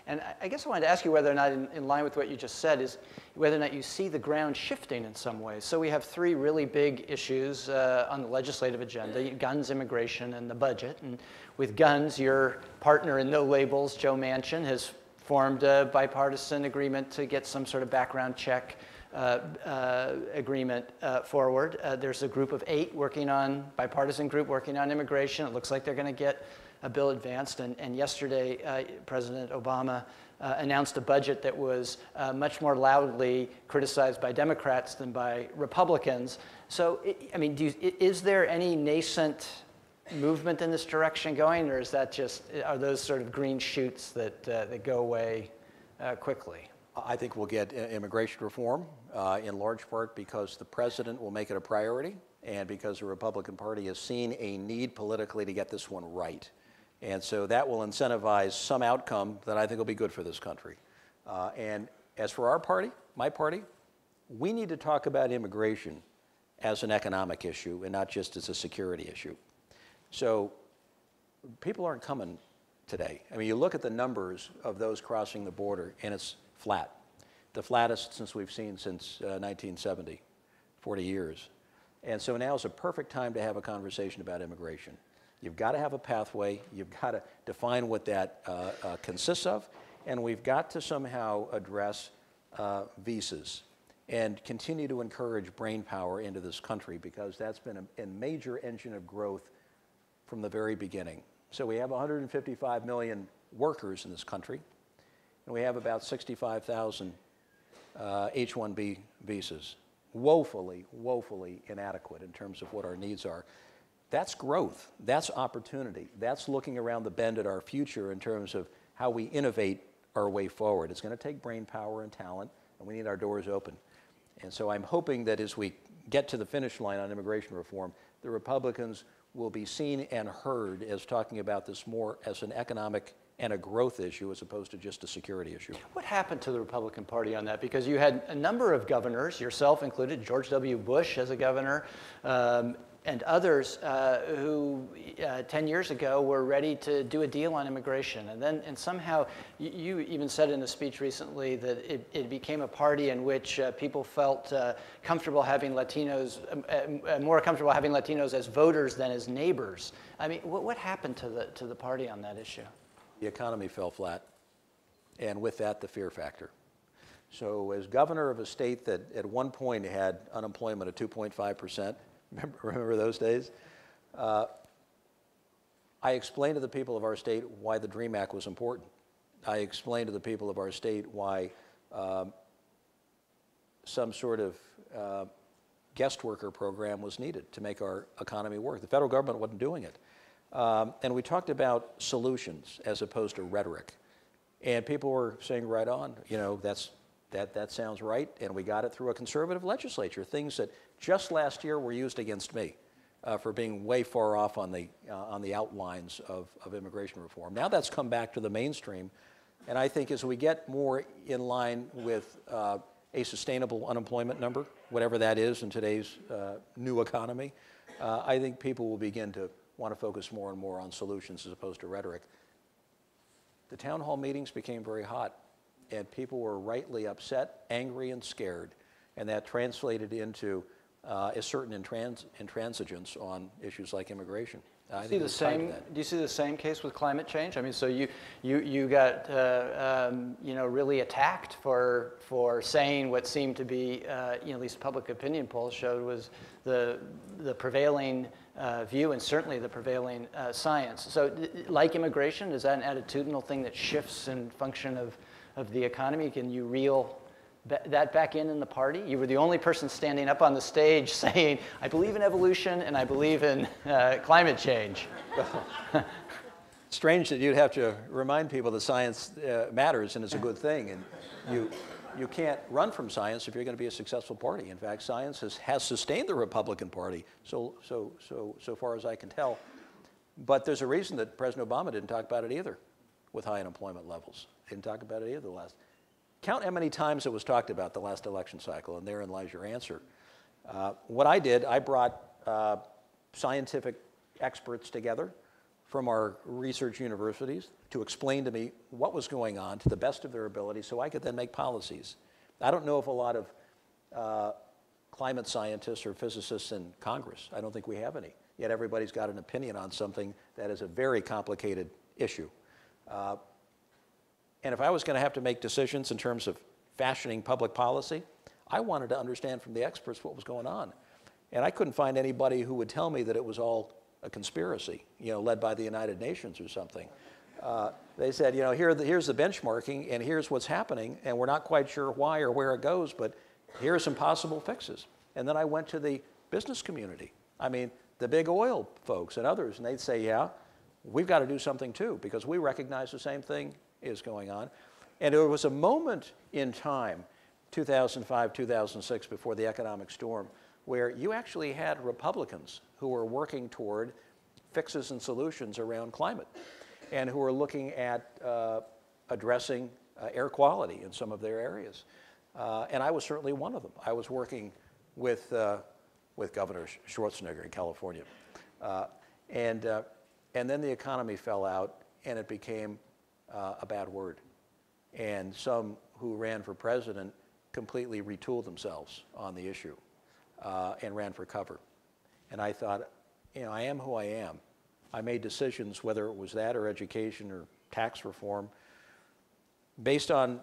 And I guess I wanted to ask you whether or not, in line with what you just said, is whether or not you see the ground shifting in some ways. So we have three really big issues on the legislative agenda: guns, immigration, and the budget. And with guns, your partner in No Labels, Joe Manchin, has formed a bipartisan agreement to get some sort of background check agreement forward. There's a group of 8 bipartisan group working on immigration. It looks like they're going to get a bill advanced, and yesterday President Obama announced a budget that was much more loudly criticized by Democrats than by Republicans. So, I mean, is there any nascent movement in this direction going, or is that are those sort of green shoots that go away quickly? I think we'll get immigration reform in large part because the president will make it a priority, and because the Republican Party has seen a need politically to get this one right. And so that will incentivize some outcome that I think will be good for this country. And as for our party, my party, we need to talk about immigration as an economic issue and not just as a security issue. So people aren't coming today. I mean, you look at the numbers of those crossing the border, and it's flat. The flattest since we've seen since 1970, 40 years. And so now is a perfect time to have a conversation about immigration. You've got to have a pathway. You've got to define what that consists of. And we've got to somehow address visas and continue to encourage brain power into this country, because that's been a major engine of growth from the very beginning. So we have 155 million workers in this country, and we have about 65,000 H-1B visas. Woefully, woefully inadequate in terms of what our needs are. That's growth. That's opportunity. That's looking around the bend at our future in terms of how we innovate our way forward. It's going to take brain power and talent, and we need our doors open. And so I'm hoping that as we get to the finish line on immigration reform, the Republicans will be seen and heard as talking about this more as an economic and a growth issue as opposed to just a security issue. What happened to the Republican Party on that? Because you had a number of governors, yourself included, George W. Bush as a governor, and others who 10 years ago were ready to do a deal on immigration. And somehow, you even said in a speech recently that it became a party in which people felt comfortable having Latinos, more comfortable having Latinos as voters than as neighbors. I mean, what happened to the party on that issue? The economy fell flat, and with that, the fear factor. So as governor of a state that at one point had unemployment of 2.5%, remember those days? I explained to the people of our state why the DREAM Act was important. I explained to the people of our state why some sort of guest worker program was needed to make our economy work. The federal government wasn't doing it. And we talked about solutions as opposed to rhetoric. And people were saying right on, you know, that sounds right, and we got it through a conservative legislature, things that just last year were used against me for being way far off on the outlines of immigration reform. Now that's come back to the mainstream, and I think as we get more in line with a sustainable unemployment number, whatever that is in today's new economy, I think people will begin to want to focus more and more on solutions as opposed to rhetoric. The town hall meetings became very hot, and people were rightly upset, angry, and scared, and that translated into a certain intransigence on issues like immigration. Do you see the same case with climate change? I mean, so you got you know, really attacked for saying what seemed to be you know, at least public opinion polls showed was the prevailing view, and certainly the prevailing science. So like immigration, is that an attitudinal thing that shifts in function of the economy? Can you reel that back in the party? You were the only person standing up on the stage saying, I believe in evolution and I believe in climate change. Strange that you'd have to remind people that science matters and is a good thing. And you can't run from science if you're going to be a successful party. In fact, science has sustained the Republican Party so far as I can tell. But there's a reason that President Obama didn't talk about it either with high unemployment levels. Didn't talk about it either the last. Count how many times it was talked about the last election cycle, and therein lies your answer. What I did, I brought scientific experts together from our research universities to explain to me what was going on to the best of their ability so I could then make policies. I don't know of a lot of climate scientists or physicists in Congress. I don't think we have any. Yet everybody's got an opinion on something that is a very complicated issue. And if I was going to have to make decisions in terms of fashioning public policy, I wanted to understand from the experts what was going on. And I couldn't find anybody who would tell me that it was all a conspiracy, you know, led by the United Nations or something. They said, you know, here's the benchmarking, and here's what's happening, and we're not quite sure why or where it goes, but here are some possible fixes. And then I went to the business community. I mean, the big oil folks and others, and they'd say, yeah, we've got to do something too, because we recognize the same thing is going on. And there was a moment in time, 2005, 2006, before the economic storm, where you actually had Republicans who were working toward fixes and solutions around climate, and who were looking at addressing air quality in some of their areas. And I was certainly one of them. I was working with Governor Schwarzenegger in California. And then the economy fell out, and it became a bad word. And some who ran for president completely retooled themselves on the issue and ran for cover. And I thought, you know, I am who I am. I made decisions, whether it was that or education or tax reform, based on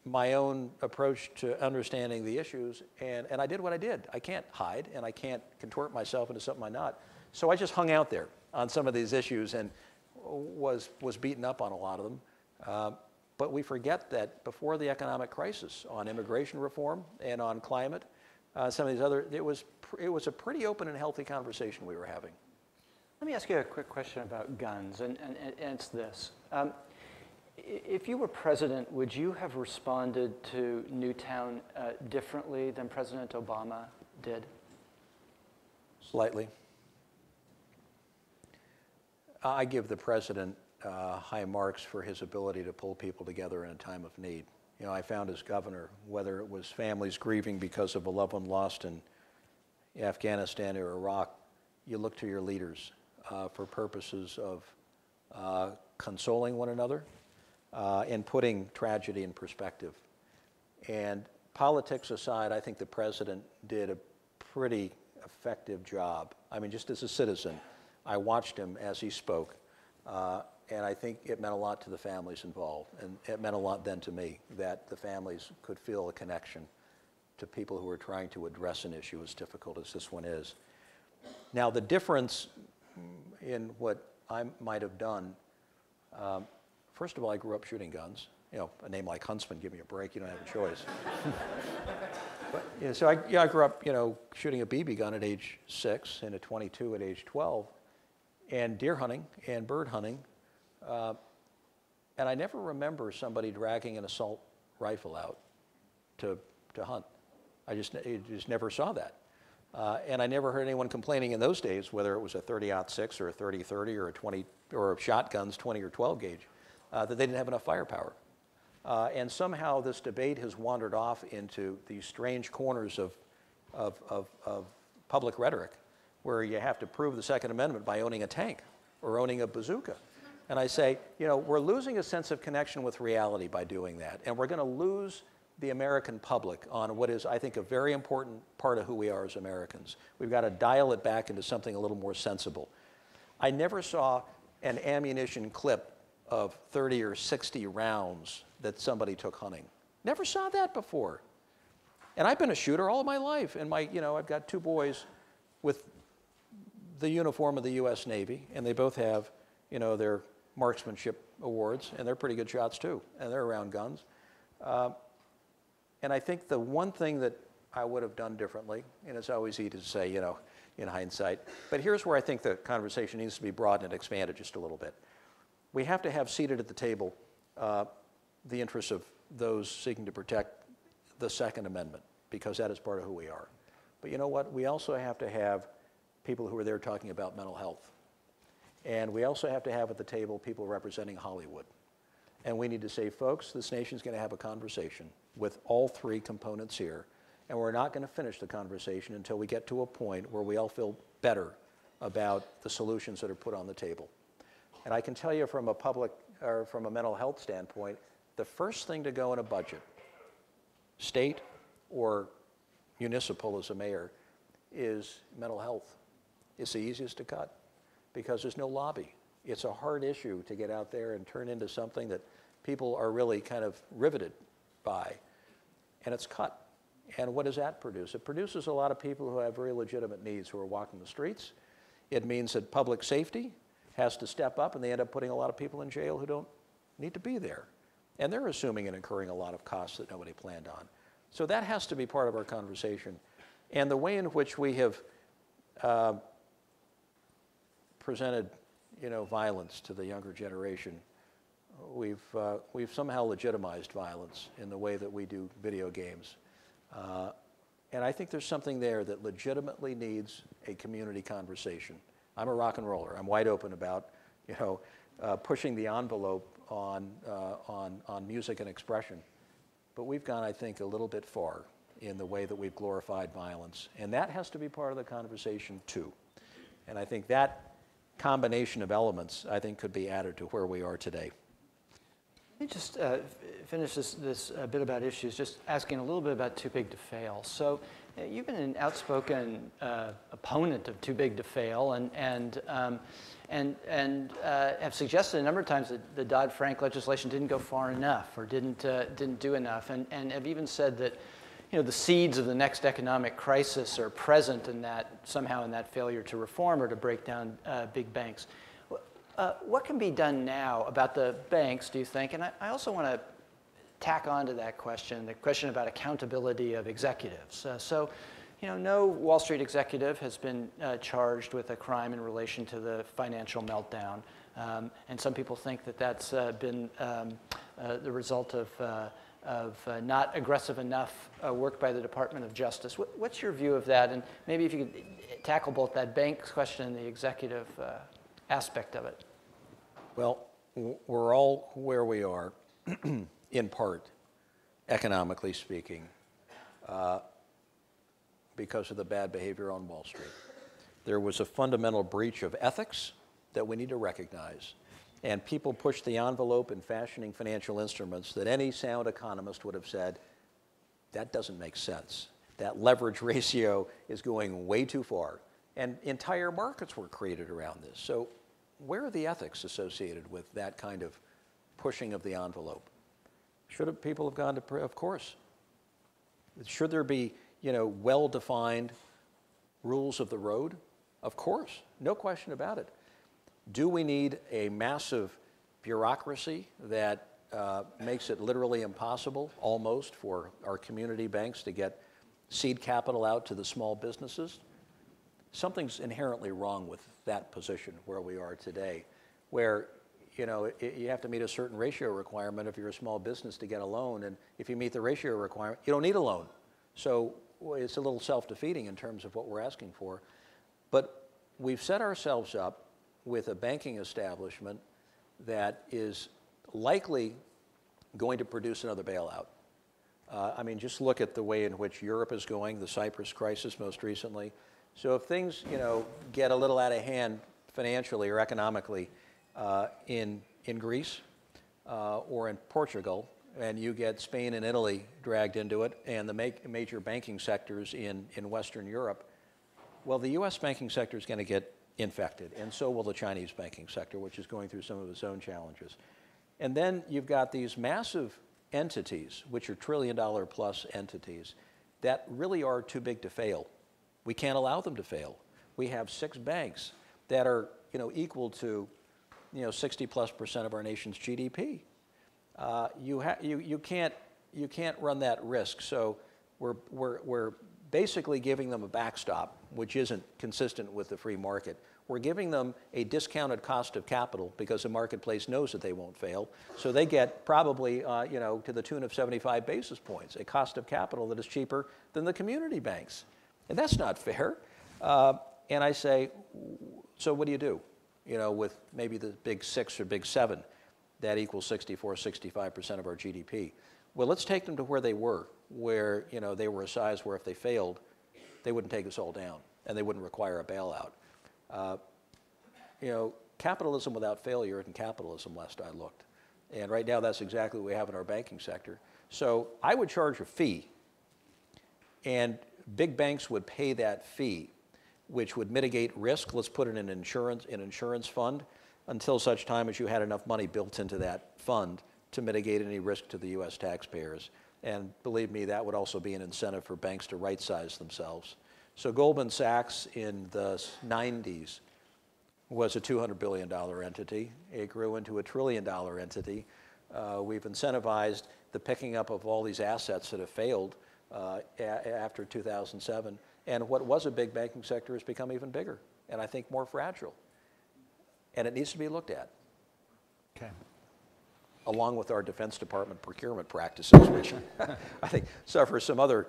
my own approach to understanding the issues, and I did what I did. I can't hide, and I can't contort myself into something I'm not. So I just hung out there on some of these issues and was beaten up on a lot of them. But we forget that before the economic crisis, on immigration reform and on climate, some of these other, it was a pretty open and healthy conversation we were having. Let me ask you a quick question about guns, and it's this. If you were president, would you have responded to Newtown differently than President Obama did? Slightly. I give the president high marks for his ability to pull people together in a time of need. You know, I found as governor, whether it was families grieving because of a loved one lost in Afghanistan or Iraq, you look to your leaders for purposes of consoling one another and putting tragedy in perspective. And politics aside, I think the president did a pretty effective job. I mean, just as a citizen, I watched him as he spoke, and I think it meant a lot to the families involved, and it meant a lot then to me that the families could feel a connection to people who are trying to address an issue as difficult as this one is. Now, the difference in what I might have done, first of all, I grew up shooting guns. a name like Huntsman, give me a break, you don't have a choice. But, so I grew up, shooting a BB gun at age 6 and a .22 at age 12, and deer hunting and bird hunting. And I never remember somebody dragging an assault rifle out to hunt. I just never saw that. And I never heard anyone complaining in those days, whether it was a 30-06 or a 30-30 or a 20 or shotguns 20 or 12 gauge, that they didn't have enough firepower. And somehow this debate has wandered off into these strange corners of public rhetoric, where you have to prove the Second Amendment by owning a tank or owning a bazooka. And I say, we're losing a sense of connection with reality by doing that, and we're going to lose the American public on what is, I think, a very important part of who we are as Americans. We've got to dial it back into something a little more sensible. I never saw an ammunition clip of 30 or 60 rounds that somebody took hunting. Never saw that before. And I've been a shooter all of my life, and I've got 2 boys with the uniform of the U.S. Navy, and they both have, their marksmanship awards, and they're pretty good shots too, and they're around guns. And I think the one thing that I would have done differently, and it's always easy to say, in hindsight, but here's where I think the conversation needs to be broadened and expanded just a little bit. We have to have seated at the table the interests of those seeking to protect the Second Amendment, because that is part of who we are. But you know what? We also have to have people who are there talking about mental health. And we also have to have at the table people representing Hollywood. And we need to say, folks, this nation's going to have a conversation with all 3 components here, and we're not going to finish the conversation until we get to a point where we all feel better about the solutions that are put on the table. And I can tell you from a mental health standpoint, the first thing to go in a budget, state or municipal as a mayor, is mental health. It's the easiest to cut because there's no lobby. It's a hard issue to get out there and turn into something that people are really kind of riveted by, and it's cut. And what does that produce? It produces a lot of people who have very legitimate needs who are walking the streets. It means that public safety has to step up, and they end up putting a lot of people in jail who don't need to be there. And they're assuming and incurring a lot of costs that nobody planned on. So that has to be part of our conversation. And the way in which we have presented violence to the younger generation, we've somehow legitimized violence in the way that we do video games. And I think there's something there that legitimately needs a community conversation. I'm a rock and roller. I'm wide open about, pushing the envelope on music and expression. But we've gone, I think, a little bit far in the way that we've glorified violence. And that has to be part of the conversation, too. And I think that combination of elements, I think, could be added to where we are today. Let me just finish this bit about issues, just asking a little bit about too big to fail. So you've been an outspoken opponent of too big to fail, and have suggested a number of times that the Dodd-Frank legislation didn't go far enough or didn't do enough, and have even said that the seeds of the next economic crisis are present in that, somehow in that failure to reform or to break down big banks. What can be done now about the banks, do you think? And I also want to tack on to that question, the question about accountability of executives. No Wall Street executive has been charged with a crime in relation to the financial meltdown. And some people think that that's been the result of not aggressive enough work by the Department of Justice. What's your view of that? And maybe if you could tackle both that banks question and the executive aspect of it. Well, we're all where we are, in part, economically speaking, because of the bad behavior on Wall Street. There was a fundamental breach of ethics that we need to recognize. And people pushed the envelope in fashioning financial instruments that any sound economist would have said, that doesn't make sense. That leverage ratio is going way too far. And entire markets were created around this. So where are the ethics associated with that kind of pushing of the envelope? Should people have gone to, of course. Should there be, well-defined rules of the road? Of course, no question about it. Do we need a massive bureaucracy that makes it literally impossible, almost, for our community banks to get seed capital out to the small businesses. Something's inherently wrong with that position where we are today, where you have to meet a certain ratio requirement if you're a small business to get a loan, and if you meet the ratio requirement, you don't need a loan. So it's a little self-defeating in terms of what we're asking for. But we've set ourselves up with a banking establishment that is likely going to produce another bailout. I mean, just look at the way in which Europe is going, the Cyprus crisis most recently. So if things, get a little out of hand financially or economically in Greece or in Portugal, and you get Spain and Italy dragged into it, and the major banking sectors in Western Europe, well, the U.S. banking sector is going to get infected, and so will the Chinese banking sector, which is going through some of its own challenges. And then you've got these massive entities, which are trillion-dollar-plus entities, that really are too big to fail. We can't allow them to fail. We have 6 banks that are, equal to, 60+% of our nation's GDP. You can't run that risk. So we're basically giving them a backstop, which isn't consistent with the free market. We're giving them a discounted cost of capital because the marketplace knows that they won't fail. So they get probably, to the tune of 75 basis points, a cost of capital that is cheaper than the community banks. And that's not fair. And I say, so what do you do? With maybe the big 6 or big 7, that equals 64, 65% of our GDP. Well, let's take them to where they were, where, they were a size where if they failed, they wouldn't take us all down and they wouldn't require a bailout. Capitalism without failure isn't capitalism, last I looked. And right now, that's exactly what we have in our banking sector. So I would charge a fee, and big banks would pay that fee, which would mitigate risk. Let's put it in an insurance fund until such time as you had enough money built into that fund to mitigate any risk to the U.S. taxpayers. And believe me, that would also be an incentive for banks to right-size themselves. So Goldman Sachs in the 90s was a $200 billion entity. It grew into a $1 trillion entity. We've incentivized the picking up of all these assets that have failed after 2007. And what was a big banking sector has become even bigger, and I think more fragile. And it needs to be looked at. Okay. Along with our Defense Department procurement practices, which I think suffer some other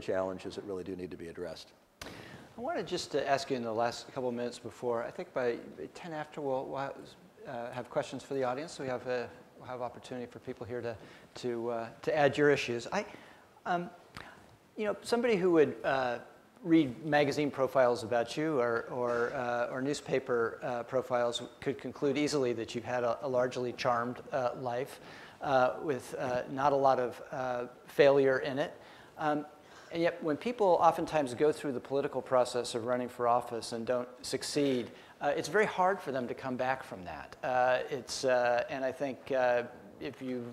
challenges that really do need to be addressed. I wanted just to ask you in the last couple of minutes before, I think by 10 after we'll have questions for the audience, so we'll have opportunity for people here to add your issues. Somebody who would read magazine profiles about you or newspaper profiles could conclude easily that you've had a largely charmed life with not a lot of failure in it. And yet when people oftentimes go through the political process of running for office and don't succeed, it's very hard for them to come back from that. And I think if you've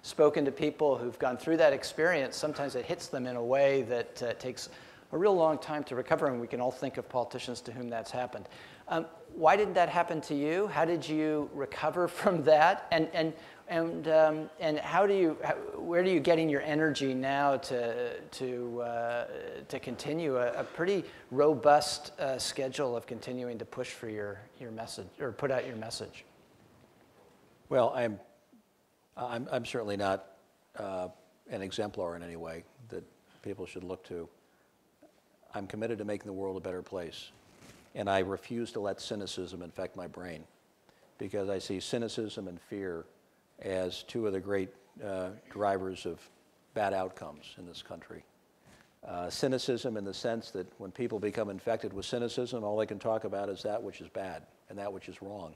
spoken to people who've gone through that experience, sometimes it hits them in a way that takes a real long time to recover, and we can all think of politicians to whom that's happened. Why didn't that happen to you? How did you recover from that? And where are you getting your energy now to continue a pretty robust schedule of continuing to push for your message or put out your message? Well, I'm certainly not an exemplar in any way that people should look to. I'm committed to making the world a better place, and I refuse to let cynicism infect my brain, because I see cynicism and fear as 2 of the great drivers of bad outcomes in this country. Cynicism in the sense that when people become infected with cynicism, all they can talk about is that which is bad and that which is wrong.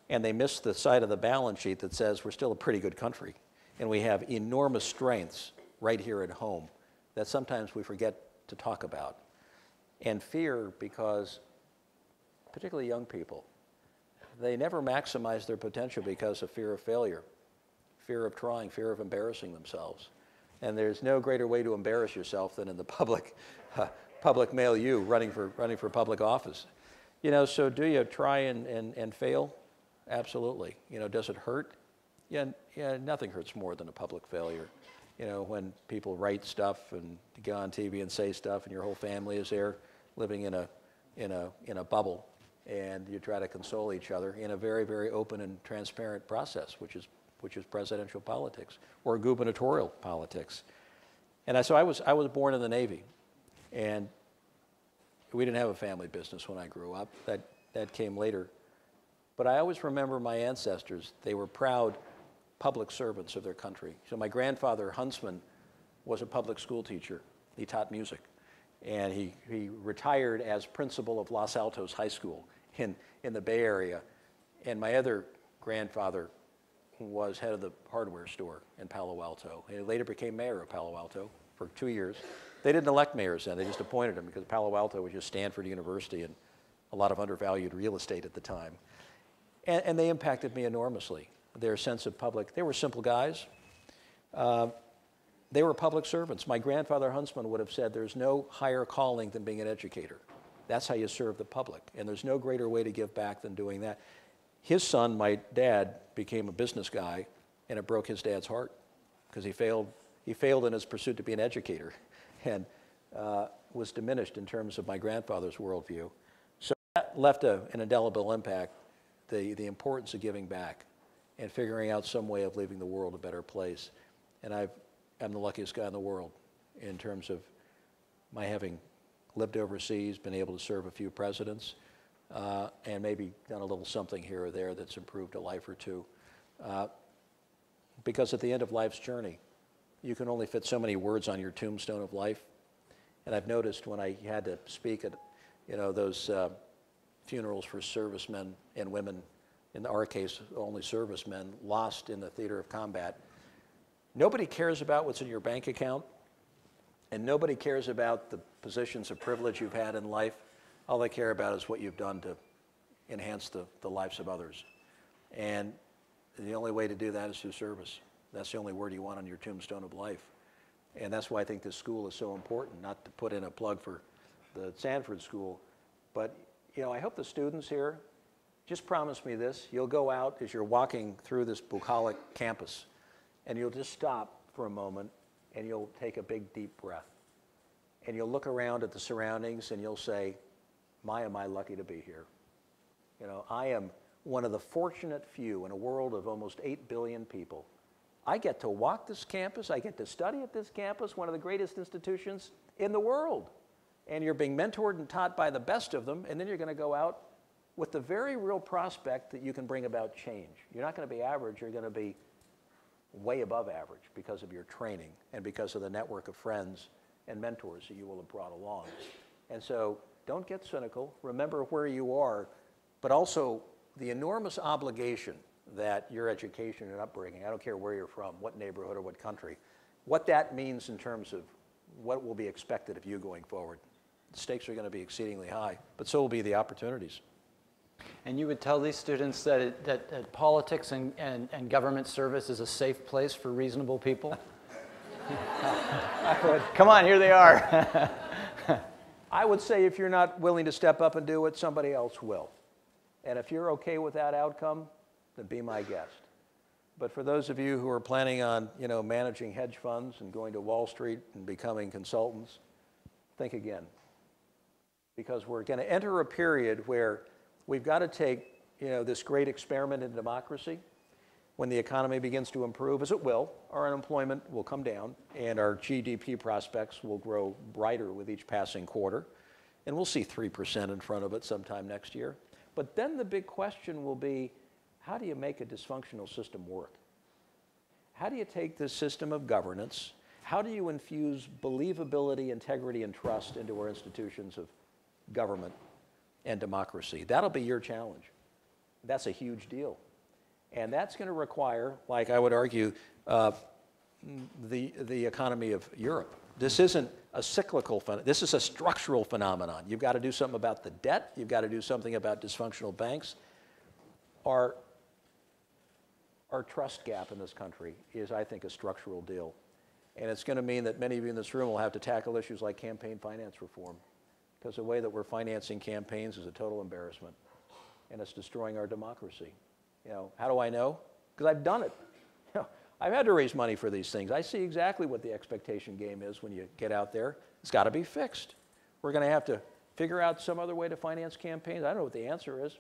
And they miss the side of the balance sheet that says we're still a pretty good country, and we have enormous strengths right here at home that sometimes we forget to talk about. And fear, because particularly young people, they never maximize their potential because of fear of failure, fear of trying, fear of embarrassing themselves. And there's no greater way to embarrass yourself than in the public milieu, running for public office. So do you try and fail? Absolutely. Does it hurt? yeah, nothing hurts more than a public failure. You know, when people write stuff and go on TV and say stuff, and your whole family is there, living in a bubble, and you try to console each other in a very, very open and transparent process, which is presidential politics or gubernatorial politics. And so I was born in the Navy, and we didn't have a family business when I grew up. That came later. But I always remember my ancestors. They were proud public servants of their country. So my grandfather, Huntsman, was a public school teacher. He taught music. And he retired as principal of Los Altos High School in the Bay Area. And my other grandfather was head of the hardware store in Palo Alto. He later became mayor of Palo Alto for 2 years. They didn't elect mayors then. They just appointed him because Palo Alto was just Stanford University and a lot of undervalued real estate at the time. And they impacted me enormously. Their sense of public, they were simple guys. They were public servants. My grandfather Huntsman would have said there's no higher calling than being an educator. That's how you serve the public. And there's no greater way to give back than doing that. His son, my dad, became a business guy, and it broke his dad's heart because he failed in his pursuit to be an educator and was diminished in terms of my grandfather's worldview. So that left an indelible impact, the importance of giving back and figuring out some way of leaving the world a better place. And I'm the luckiest guy in the world in terms of my having lived overseas, been able to serve a few presidents, and maybe done a little something here or there that's improved a life or two. Because at the end of life's journey, you can only fit so many words on your tombstone of life. And I've noticed when I had to speak at, those funerals for servicemen and women, in our case, only servicemen, lost in the theater of combat, nobody cares about what's in your bank account, and nobody cares about the positions of privilege you've had in life. All they care about is what you've done to enhance the lives of others. And the only way to do that is through service. That's the only word you want on your tombstone of life. And that's why I think this school is so important, not to put in a plug for the Sanford School, but I hope the students here just promise me this. You'll go out as you're walking through this bucolic campus, and you'll just stop for a moment, and you'll take a big, deep breath. And you'll look around at the surroundings, and you'll say, my, am I lucky to be here. I am one of the fortunate few in a world of almost 8 billion people. I get to walk this campus. I get to study at this campus, one of the greatest institutions in the world. And you're being mentored and taught by the best of them, and then you're going to go out with the very real prospect that you can bring about change. You're not going to be average. You're going to be way above average because of your training and because of the network of friends and mentors that you will have brought along. And so don't get cynical. Remember where you are, but also the enormous obligation that your education and upbringing, I don't care where you're from, what neighborhood or what country, what that means in terms of what will be expected of you going forward. The stakes are going to be exceedingly high, but so will be the opportunities. And you would tell these students that politics and government service is a safe place for reasonable people? Come on, here they are. I would say if you're not willing to step up and do it, somebody else will. And if you're okay with that outcome, then be my guest. But for those of you who are planning on, managing hedge funds and going to Wall Street and becoming consultants, think again. Because we're going to enter a period where we've got to take, this great experiment in democracy. When the economy begins to improve, as it will, our unemployment will come down and our GDP prospects will grow brighter with each passing quarter. And we'll see 3% in front of it sometime next year. But then the big question will be, how do you make a dysfunctional system work? How do you take this system of governance? How do you infuse believability, integrity, and trust into our institutions of government and democracy? That'll be your challenge. That's a huge deal. And that's going to require, like I would argue, the economy of Europe. This isn't a cyclical phenomenon. This is a structural phenomenon. You've got to do something about the debt. You've got to do something about dysfunctional banks. Our trust gap in this country is, I think, a structural deal. And it's going to mean that many of you in this room will have to tackle issues like campaign finance reform, because the way that we're financing campaigns is a total embarrassment, and it's destroying our democracy. How do I know? Because I've done it. I've had to raise money for these things. I see exactly what the expectation game is when you get out there. It's got to be fixed. We're going to have to figure out some other way to finance campaigns. I don't know what the answer is,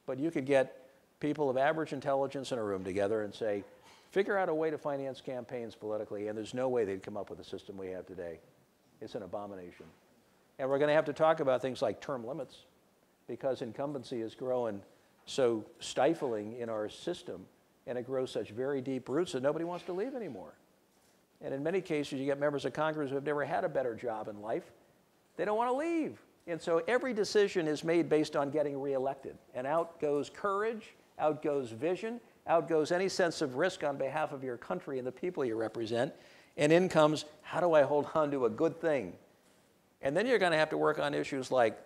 but you could get people of average intelligence in a room together and say, figure out a way to finance campaigns politically, and there's no way they'd come up with the system we have today. It's an abomination. And we're going to have to talk about things like term limits, because incumbency is growing so stifling in our system, and it grows such very deep roots that nobody wants to leave anymore. And in many cases, you get members of Congress who have never had a better job in life. They don't want to leave. And so every decision is made based on getting reelected. And out goes courage, out goes vision, out goes any sense of risk on behalf of your country and the people you represent. And in comes, how do I hold on to a good thing? And then you're going to have to work on issues like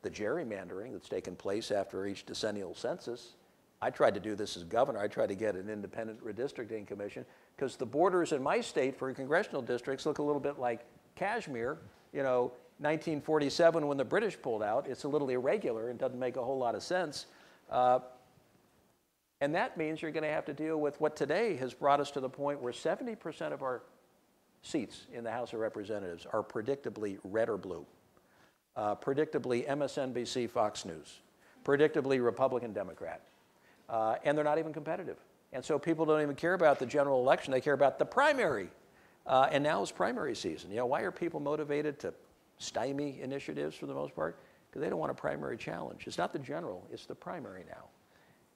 the gerrymandering that's taken place after each decennial census. I tried to do this as governor. I tried to get an independent redistricting commission because the borders in my state for congressional districts look a little bit like Kashmir, 1947 when the British pulled out. It's a little irregular and doesn't make a whole lot of sense. And that means you're going to have to deal with what today has brought us to the point where 70% of our seats in the House of Representatives are predictably red or blue. Predictably MSNBC, Fox News, predictably Republican, Democrat. And they're not even competitive. And so people don't even care about the general election. They care about the primary. And now is primary season. Why are people motivated to stymie initiatives for the most part? Because they don't want a primary challenge. It's not the general, it's the primary now.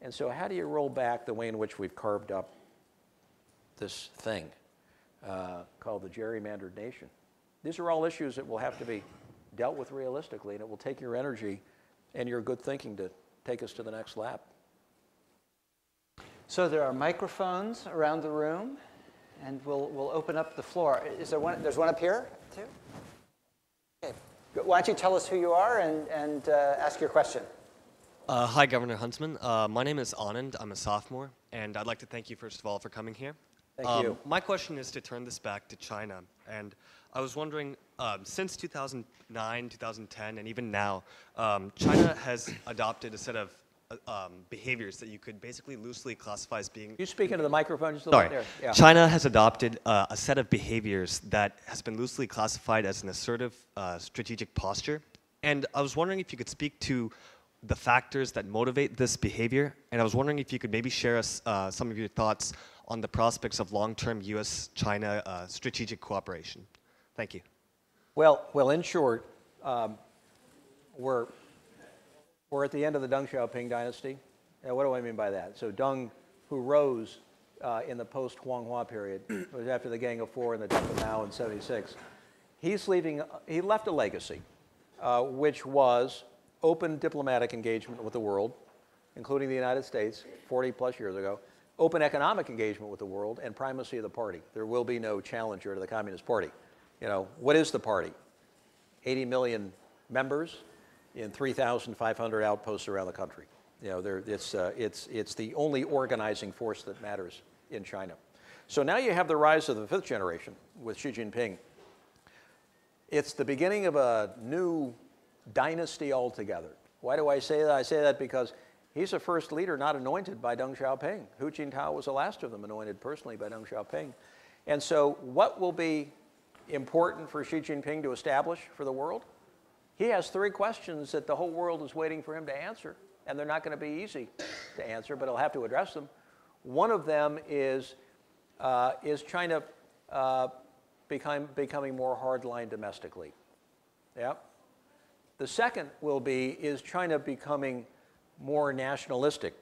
And so how do you roll back the way in which we've carved up this thing called the gerrymandered nation? These are all issues that will have to be dealt with realistically, and it will take your energy and your good thinking to take us to the next lap. So there are microphones around the room, and we'll open up the floor. Is there one? There's one up here, too? Okay. Why don't you tell us who you are and ask your question? Hi, Governor Huntsman. My name is Anand. I'm a sophomore, and I'd like to thank you, first of all, for coming here. Thank you. My question is to turn this back to China. And I was wondering, since 2009, 2010, and even now, China has adopted a set of behaviors that you could basically loosely classify as being... You speak into the microphone just a little bit there. Yeah. China has adopted a set of behaviors that has been loosely classified as an assertive strategic posture. And I was wondering if you could speak to the factors that motivate this behavior. And I was wondering if you could maybe share us some of your thoughts on the prospects of long-term U.S.-China strategic cooperation. Thank you. Well, in short, we're at the end of the Deng Xiaoping dynasty. What do I mean by that? So Deng, who rose in the post-Huang Hua period, was after the Gang of Four and the death of Mao in '76. He left a legacy, which was open diplomatic engagement with the world, including the United States 40 plus years ago, open economic engagement with the world, and primacy of the party. There will be no challenger to the Communist Party. What is the party? 80 million members in 3,500 outposts around the country. It's the only organizing force that matters in China. So now you have the rise of the fifth generation with Xi Jinping. It's the beginning of a new dynasty altogether. Why do I say that? I say that because he's the first leader not anointed by Deng Xiaoping. Hu Jintao was the last of them anointed personally by Deng Xiaoping. And so what will be important for Xi Jinping to establish for the world? He has three questions that the whole world is waiting for him to answer, and they're not going to be easy to answer, but he'll have to address them. One of them is China becoming more hardline domestically? Yep. The second will be, is China becoming more nationalistic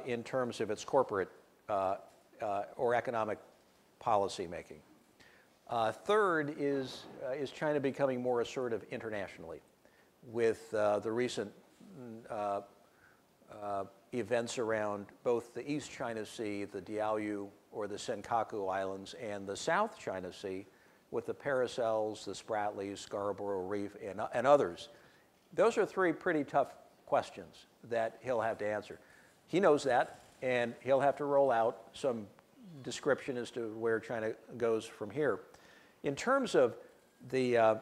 in terms of its corporate or economic policy making? Third is China becoming more assertive internationally with the recent events around both the East China Sea, the Diaoyu or the Senkaku Islands, and the South China Sea with the Paracels, the Spratlys, Scarborough Reef, and others. Those are three pretty tough questions that he'll have to answer. He knows that, and he'll have to roll out some description as to where China goes from here. In terms of the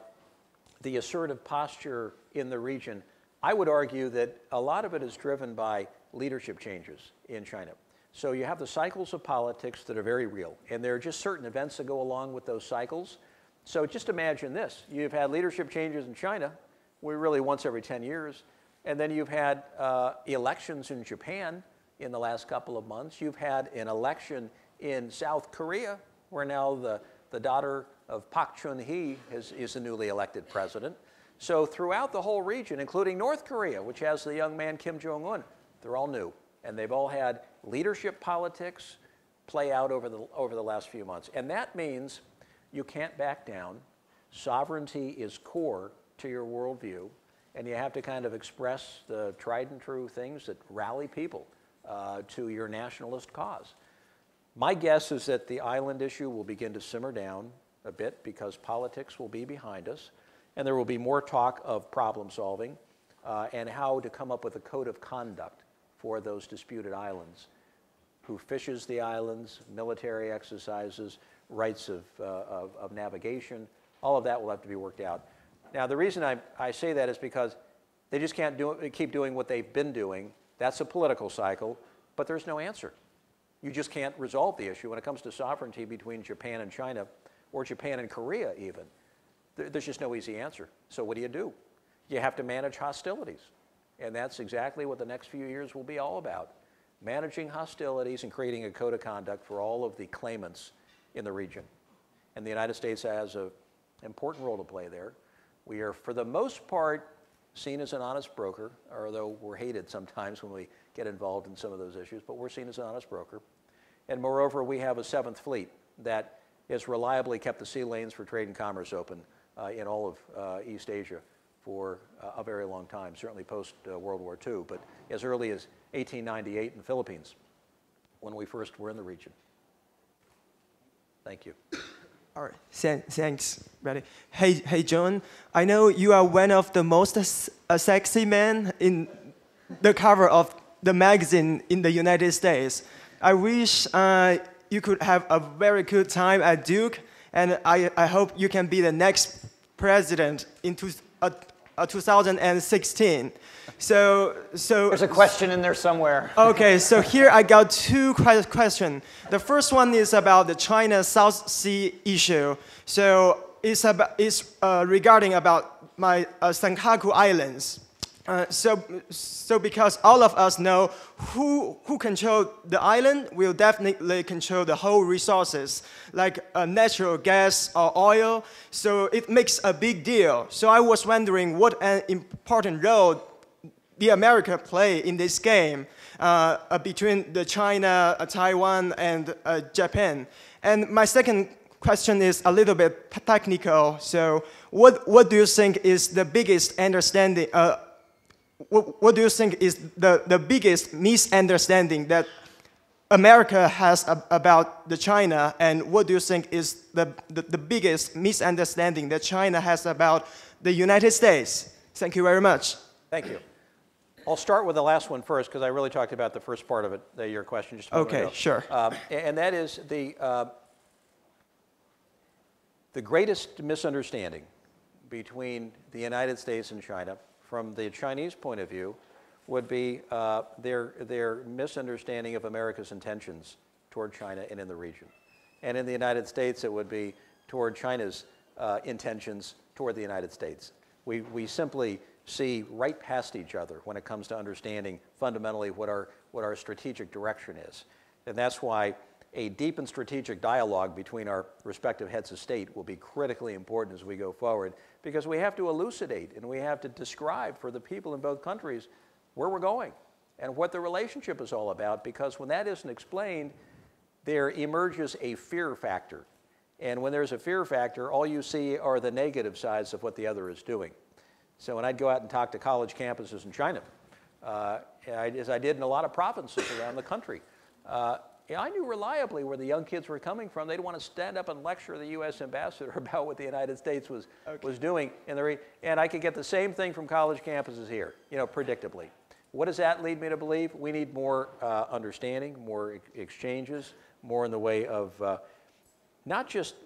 assertive posture in the region, I would argue that a lot of it is driven by leadership changes in China. So you have the cycles of politics that are very real, and there are just certain events that go along with those cycles. So just imagine this. You've had leadership changes in China, really once every 10 years, and then you've had elections in Japan in the last couple of months. You've had an election in South Korea, where now the daughter of Park Chung-hee is the newly elected president. So throughout the whole region, including North Korea, which has the young man Kim Jong-un, they're all new. And they've all had leadership politics play out over the last few months. And that means you can't back down. Sovereignty is core to your worldview. And you have to kind of express the tried and true things that rally people to your nationalist cause. My guess is that the island issue will begin to simmer down a bit because politics will be behind us. And there will be more talk of problem solving and how to come up with a code of conduct for those disputed islands. Who fishes the islands, military exercises, rights of navigation, all of that will have to be worked out. Now, the reason I say that is because they just can't keep doing what they've been doing. That's a political cycle, but there's no answer. You just can't resolve the issue when it comes to sovereignty between Japan and China, or Japan and Korea even. There's just no easy answer. So what do? You have to manage hostilities. And that's exactly what the next few years will be all about. Managing hostilities and creating a code of conduct for all of the claimants in the region. And the United States has an important role to play there. We are, for the most part, seen as an honest broker, although we're hated sometimes when we get involved in some of those issues, but we're seen as an honest broker. And moreover, we have a 7th Fleet that has reliably kept the sea lanes for trade and commerce open in all of East Asia for a very long time, certainly post-World War II, but as early as 1898 in the Philippines, when we first were in the region. Thank you. All right, thanks, Betty. Hey, John, I know you are one of the most sexy men in the cover of the magazine in the United States. I wish you could have a very good time at Duke, and I hope you can be the next president in 2016. So there's a question in there somewhere. Okay, so here I got 2 questions. The first one is about the China South Sea issue. So it's regarding about my Senkaku Islands. So because all of us know who control the island will definitely control the whole resources, like natural gas or oil. So it makes a big deal. So I was wondering what an important role the America play in this game between the China, Taiwan, and Japan. And my second question is a little bit technical. So what do you think is the biggest understanding? What do you think is the biggest misunderstanding that America has about the China, and what do you think is the biggest misunderstanding that China has about the United States? Thank you very much. Thank you. I'll start with the last one first because I really talked about the first part of it, your question just a moment ago. Okay, sure. And that is the greatest misunderstanding between the United States and China from the Chinese point of view would be their misunderstanding of America's intentions toward China and in the region. And in the United States, it would be toward China's intentions toward the United States. We simply see right past each other when it comes to understanding fundamentally what our strategic direction is. And that's why a deep and strategic dialogue between our respective heads of state will be critically important as we go forward, because we have to elucidate and we have to describe for the people in both countries where we're going and what the relationship is all about, because when that isn't explained, there emerges a fear factor. And when there's a fear factor, all you see are the negative sides of what the other is doing. So when I'd go out and talk to college campuses in China, as I did in a lot of provinces around the country, I knew reliably where the young kids were coming from. They'd want to stand up and lecture the U.S. ambassador about what the United States was doing. And I could get the same thing from college campuses here, predictably. What does that lead me to believe? We need more understanding, more exchanges, more in the way of not just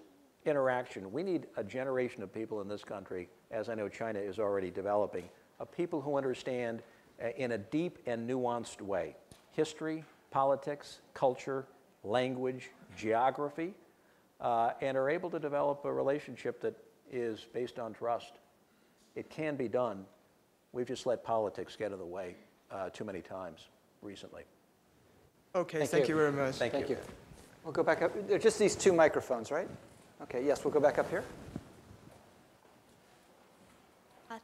interaction. We need a generation of people in this country, as I know China is already developing, of people who understand in a deep and nuanced way history, politics, culture, language, geography, and are able to develop a relationship that is based on trust. It can be done. We've just let politics get in the way too many times recently. Okay, thank you very much. Thank you. We'll go back up. They're just these two microphones, right? Okay, yes, we'll go back up here.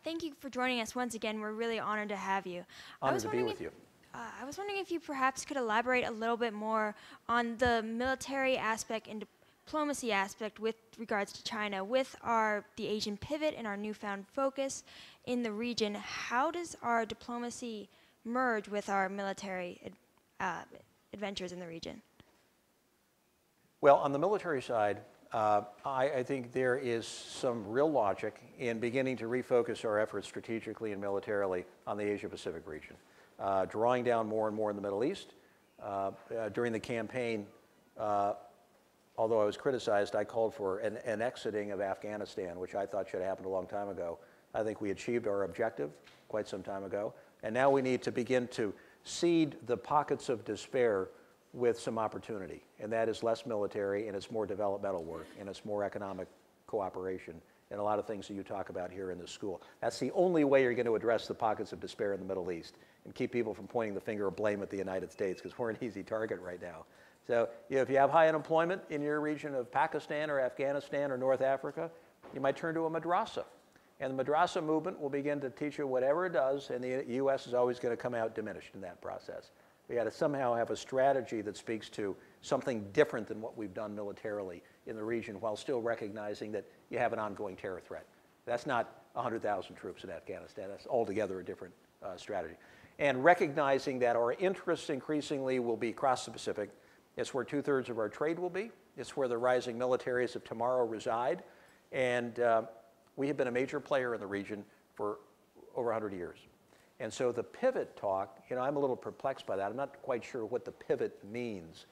Thank you for joining us once again. We're really honored to have you. Honored to be with you. I was wondering if you perhaps could elaborate a little bit more on the military aspect and diplomacy aspect with regards to China. With the Asian pivot and our newfound focus in the region, how does our diplomacy merge with our military adventures in the region? Well, on the military side, I think there is some real logic in beginning to refocus our efforts strategically and militarily on the Asia-Pacific region, drawing down more and more in the Middle East. During the campaign, although I was criticized, I called for an exiting of Afghanistan, which I thought should have happened a long time ago. I think we achieved our objective quite some time ago, and now we need to begin to seed the pockets of despair with some opportunity, and that is less military, and it's more developmental work, and it's more economic cooperation, and a lot of things that you talk about here in this school. That's the only way you're going to address the pockets of despair in the Middle East and keep people from pointing the finger of blame at the United States, because we're an easy target right now. So if you have high unemployment in your region of Pakistan or Afghanistan or North Africa, you might turn to a madrasa. And the madrasa movement will begin to teach you whatever it does, and the U.S. is always going to come out diminished in that process. We got to somehow have a strategy that speaks to something different than what we've done militarily in the region, while still recognizing that you have an ongoing terror threat. That's not 100,000 troops in Afghanistan. That's altogether a different strategy. And recognizing that our interests increasingly will be across the Pacific. It's where 2/3 of our trade will be. It's where the rising militaries of tomorrow reside. And we have been a major player in the region for over 100 years. And so the pivot talk, I'm a little perplexed by that. I'm not quite sure what the pivot means.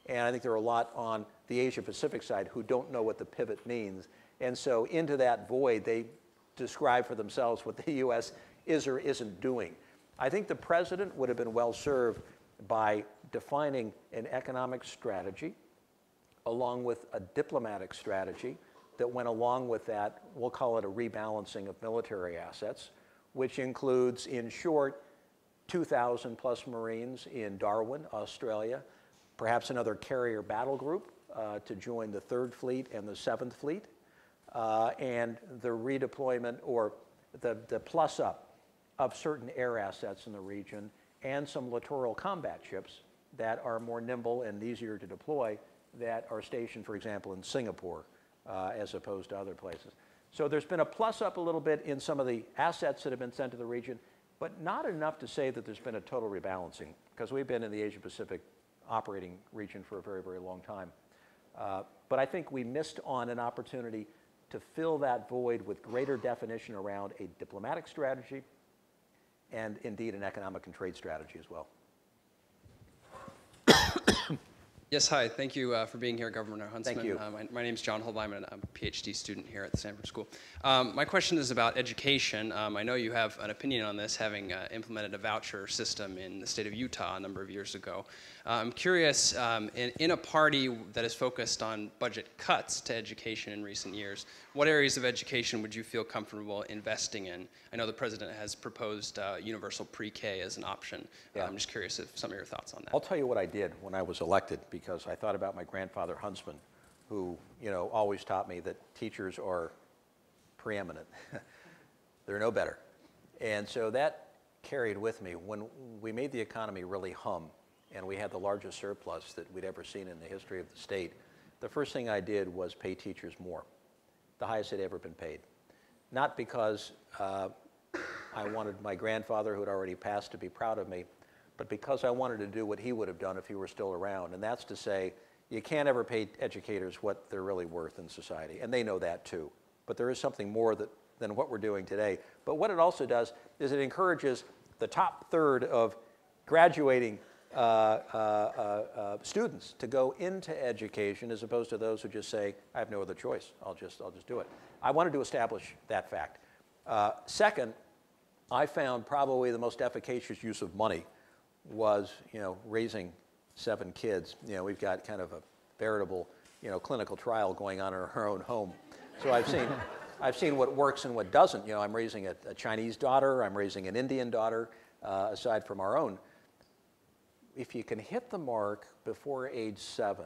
And I think there are a lot on the Asia-Pacific side who don't know what the pivot means. And so into that void, they describe for themselves what the U.S. is or isn't doing. I think the president would have been well served by defining an economic strategy along with a diplomatic strategy that went along with that. We'll call it a rebalancing of military assets, which includes, in short, 2,000 plus Marines in Darwin, Australia, perhaps another carrier battle group to join the 3rd Fleet and the 7th Fleet, and the redeployment or the plus up of certain air assets in the region, and some littoral combat ships that are more nimble and easier to deploy that are stationed, for example, in Singapore as opposed to other places. So there's been a plus up a little bit in some of the assets that have been sent to the region, but not enough to say that there's been a total rebalancing, because we've been in the Asia-Pacific operating region for a very, very long time. But I think we missed on an opportunity to fill that void with greater definition around a diplomatic strategy and indeed an economic and trade strategy as well. Yes, hi. Thank you for being here, Governor Huntsman. Thank you. My name is Jon Huntsman, and I'm a PhD student here at the Sanford School. My question is about education. I know you have an opinion on this, having implemented a voucher system in the state of Utah a number of years ago. I'm curious, in a party that is focused on budget cuts to education in recent years, what areas of education would you feel comfortable investing in? I know the president has proposed universal pre-K as an option. Yeah. I'm just curious if some of your thoughts on that. I'll tell you what I did when I was elected, because I thought about my grandfather Huntsman, who always taught me that teachers are preeminent. They're no better. And so that carried with me. When we made the economy really hum, and we had the largest surplus that we'd ever seen in the history of the state, the first thing I did was pay teachers more, the highest they'd ever been paid. Not because I wanted my grandfather, who had already passed, to be proud of me, but because I wanted to do what he would have done if he were still around, and that's to say, you can't ever pay educators what they're really worth in society, and they know that too. But there is something more than what we're doing today. But what it also does is it encourages the top third of graduating students to go into education, as opposed to those who just say, I have no other choice, I'll just do it. I wanted to establish that fact. Second, I found probably the most efficacious use of money was raising 7 kids. You know, we've got kind of a veritable, you know, clinical trial going on in our own home. So I've seen what works and what doesn't. You know, I'm raising a Chinese daughter. I'm raising an Indian daughter, aside from our own. If you can hit the mark before age 7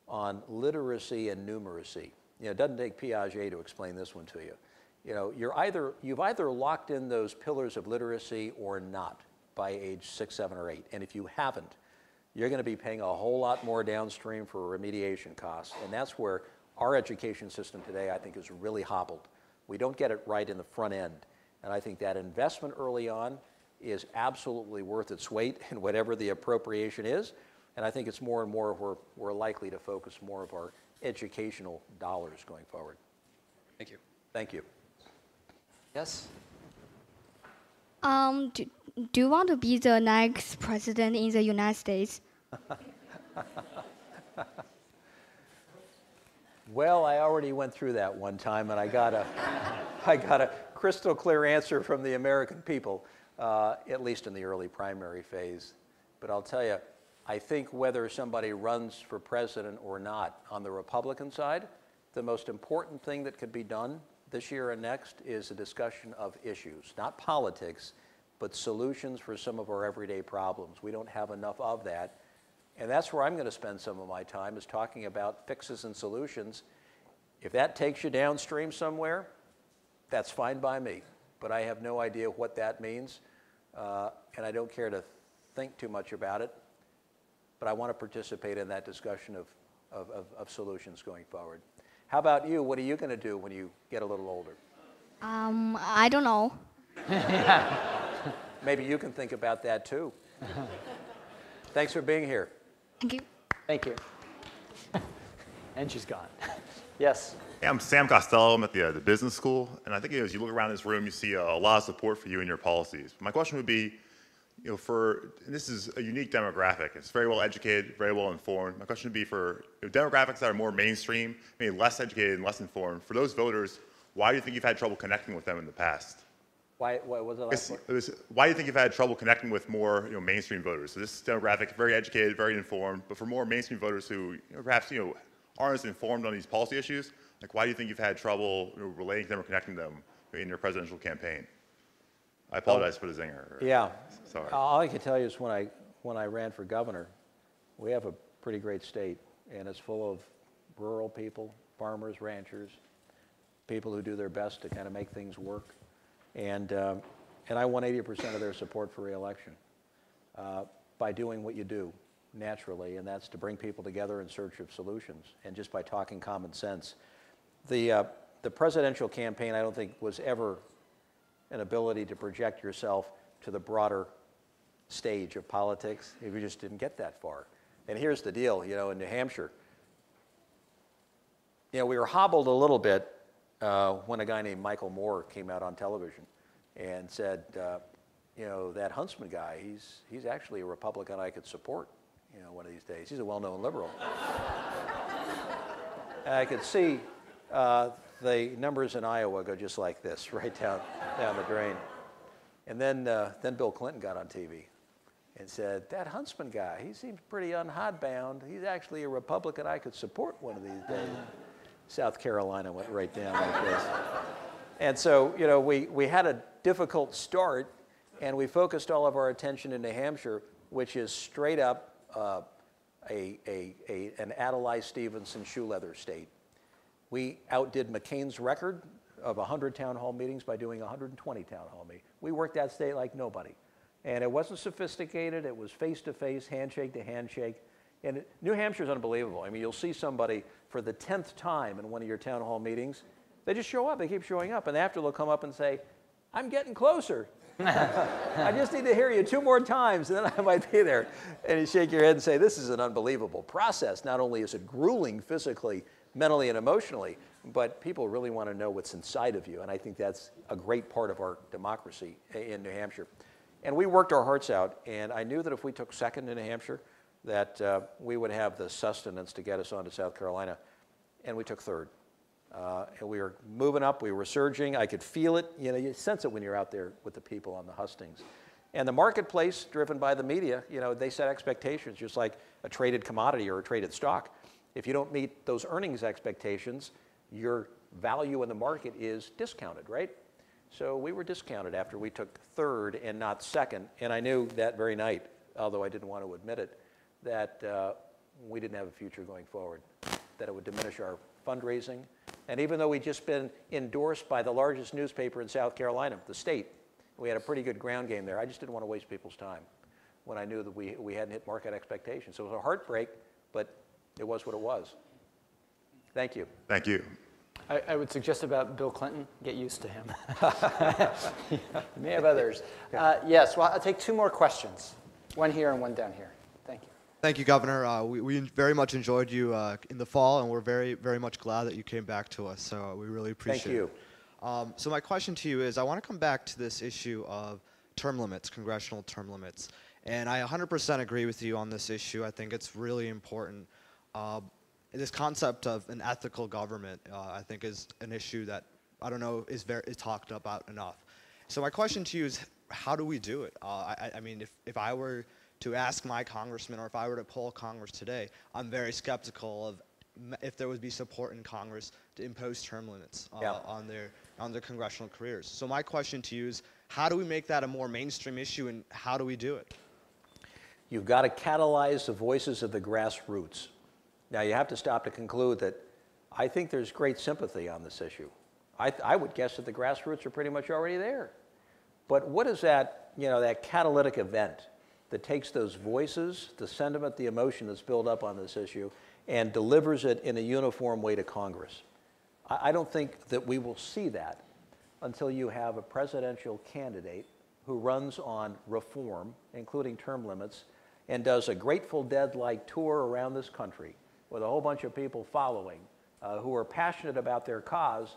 on literacy and numeracy, you know, it doesn't take Piaget to explain this one to you. You know, you've either locked in those pillars of literacy or not by age 6, 7, or 8. And if you haven't, you're going to be paying a whole lot more downstream for remediation costs. And that's where our education system today, I think, is really hobbled. We don't get it right in the front end. And I think that investment early on is absolutely worth its weight in whatever the appropriation is. And I think it's more and more we're likely to focus more of our educational dollars going forward. Thank you. Thank you. Yes? Do you want to be the next president in the United States? Well, I already went through that one time, and I got a crystal clear answer from the American people, at least in the early primary phase. But I'll tell you, I think whether somebody runs for president or not, on the Republican side, the most important thing that could be done this year and next is a discussion of issues, not politics, but solutions for some of our everyday problems. We don't have enough of that. And that's where I'm going to spend some of my time, is talking about fixes and solutions. If that takes you downstream somewhere, that's fine by me. But I have no idea what that means, and I don't care to think too much about it. But I want to participate in that discussion of solutions going forward. How about you? What are you going to do when you get a little older? I don't know. Maybe you can think about that too. Thanks for being here. Thank you. Thank you. And she's gone. Yes? Hey, I'm Sam Costello. I'm at the business school. And I think as you look around this room, you see a lot of support for you and your policies. My question would be, you know, this is a unique demographic. It's very well educated, very well informed. My question would be for demographics that are more mainstream, maybe less educated and less informed. For those voters, why do you think you've had trouble connecting with them in the past? Why was it last Why do you think you've had trouble connecting with more mainstream voters? So this demographic, very educated, very informed, but for more mainstream voters who perhaps aren't as informed on these policy issues, like why do you think you've had trouble relating to them or connecting them in your presidential campaign? I apologize for the zinger. Yeah. Sorry. All I can tell you is when I ran for governor, we have a pretty great state, and it's full of rural people, farmers, ranchers, people who do their best to kind of make things work. And I won 80% of their support for re-election by doing what you do naturally, and that's to bring people together in search of solutions, and just by talking common sense. The presidential campaign, I don't think, was ever an ability to project yourself to the broader stage of politics. We just didn't get that far. And here's the deal, in New Hampshire, we were hobbled a little bit when a guy named Michael Moore came out on television and said, that Huntsman guy, he's actually a Republican I could support, one of these days. He's a well-known liberal. And I could see the numbers in Iowa go just like this, right down the drain. And then Bill Clinton got on TV and said, that Huntsman guy, he seems pretty unhidebound. He's actually a Republican I could support one of these days. South Carolina went right down like this. And so, we had a difficult start, and we focused all of our attention in New Hampshire, which is straight up an Adlai Stevenson shoe leather state. We outdid McCain's record of 100 town hall meetings by doing 120 town hall meetings. We worked that state like nobody. And it wasn't sophisticated. It was face-to-face, handshake to handshake. And New Hampshire's unbelievable. I mean, you'll see somebody for the 10th time in one of your town hall meetings. They just show up. They keep showing up. And after they'll come up and say, I'm getting closer. I just need to hear you 2 more times, and then I might be there. And you shake your head and say, this is an unbelievable process. Not only is it grueling physically, mentally, and emotionally, but people really want to know what's inside of you. And I think that's a great part of our democracy in New Hampshire. And we worked our hearts out. And I knew that if we took second in New Hampshire, that we would have the sustenance to get us on to South Carolina. And we took third. And we were moving up. We were surging. I could feel it. You sense it when you're out there with the people on the hustings. And the marketplace, driven by the media, they set expectations just like a traded commodity or a traded stock. If you don't meet those earnings expectations, your value in the market is discounted, right? So we were discounted after we took third and not second. And I knew that very night, although I didn't want to admit it, that we didn't have a future going forward, that it would diminish our fundraising. And even though we'd just been endorsed by the largest newspaper in South Carolina, The State, we had a pretty good ground game there. I just didn't want to waste people's time when I knew that we hadn't hit market expectations. So it was a heartbreak, but it was what it was. Thank you. Thank you. I would suggest about Bill Clinton, get used to him. You may have others. Yes, well, I'll take two more questions. One here and one down here. Thank you. Thank you, Governor. We very much enjoyed you in the fall, and we're very, very much glad that you came back to us. So we really appreciate it. Thank you. So my question to you is, I want to come back to this issue of term limits, congressional term limits. And I 100% agree with you on this issue. I think it's really important. This concept of an ethical government, I think, is an issue that I don't know is talked about enough. So my question to you is, how do we do it? I mean, if I were to ask my congressman, or if I were to poll Congress today, I'm very skeptical of if there would be support in Congress to impose term limits on their congressional careers. So my question to you is, how do we make that a more mainstream issue, and how do we do it? You've got to catalyze the voices of the grassroots. Now, you have to stop to conclude that I think there's great sympathy on this issue. I would guess that the grassroots are pretty much already there. But what is that, that catalytic event that takes those voices, the sentiment, the emotion that's built up on this issue, and delivers it in a uniform way to Congress? I don't think that we will see that until you have a presidential candidate who runs on reform, including term limits, and does a Grateful Dead-like tour around this country with a whole bunch of people following who are passionate about their cause,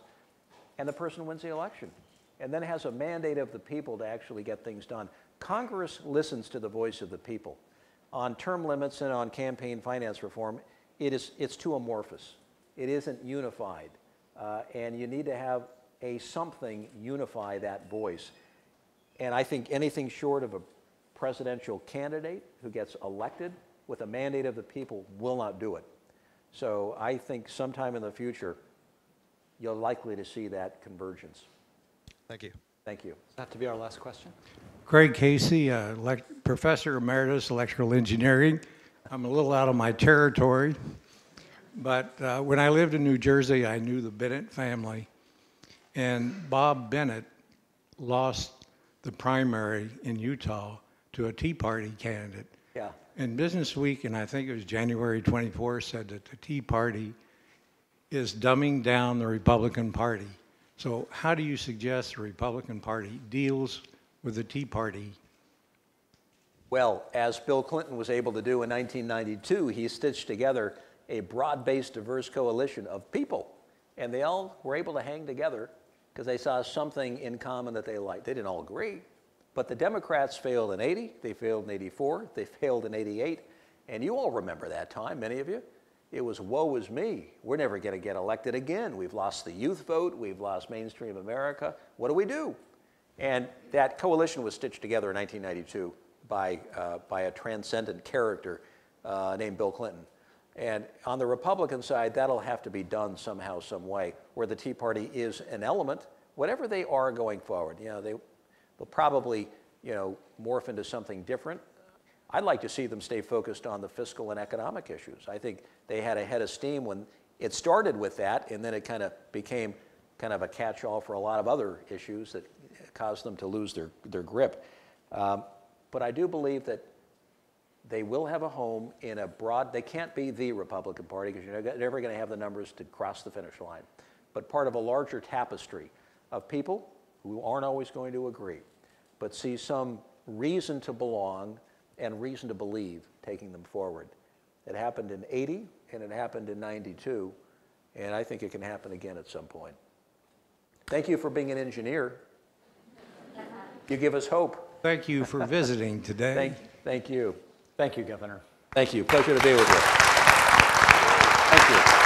and the person wins the election, and then has a mandate of the people to actually get things done. Congress listens to the voice of the people. On term limits and on campaign finance reform, it's too amorphous. It isn't unified, and you need to have something unify that voice. And I think anything short of a presidential candidate who gets elected with a mandate of the people will not do it. So I think sometime in the future, you're likely to see that convergence. Thank you. Thank you. That to be our last question. Craig Casey, Professor Emeritus Electrical Engineering. I'm a little out of my territory, but when I lived in New Jersey, I knew the Bennett family, and Bob Bennett lost the primary in Utah to a Tea Party candidate. Yeah. And Business Week, and I think it was January 24, said that the Tea Party is dumbing down the Republican Party. So how do you suggest the Republican Party deals with the Tea Party? Well, as Bill Clinton was able to do in 1992, he stitched together a broad-based, diverse coalition of people. And they all were able to hang together because they saw something in common that they liked. They didn't all agree. But the Democrats failed in 80, they failed in 84, they failed in 88. And you all remember that time, many of you. It was woe is me. We're never going to get elected again. We've lost the youth vote. We've lost mainstream America. What do we do? And that coalition was stitched together in 1992 by a transcendent character named Bill Clinton. And on the Republican side, that'll have to be done somehow, some way, where the Tea Party is an element, whatever they are going forward. They'll probably, morph into something different. I'd like to see them stay focused on the fiscal and economic issues. I think they had a head of steam when it started with that, and then it kind of became kind of a catch-all for a lot of other issues that caused them to lose their grip. But I do believe that they will have a home in a broad, they can't be the Republican Party because you're never going to have the numbers to cross the finish line, but part of a larger tapestry of people who aren't always going to agree, but see some reason to belong and reason to believe taking them forward. It happened in 80 and it happened in 92, and I think it can happen again at some point. Thank you for being an engineer. You give us hope. Thank you for visiting today. Thank you. Thank you, Governor. Thank you. Pleasure to be with you. Thank you.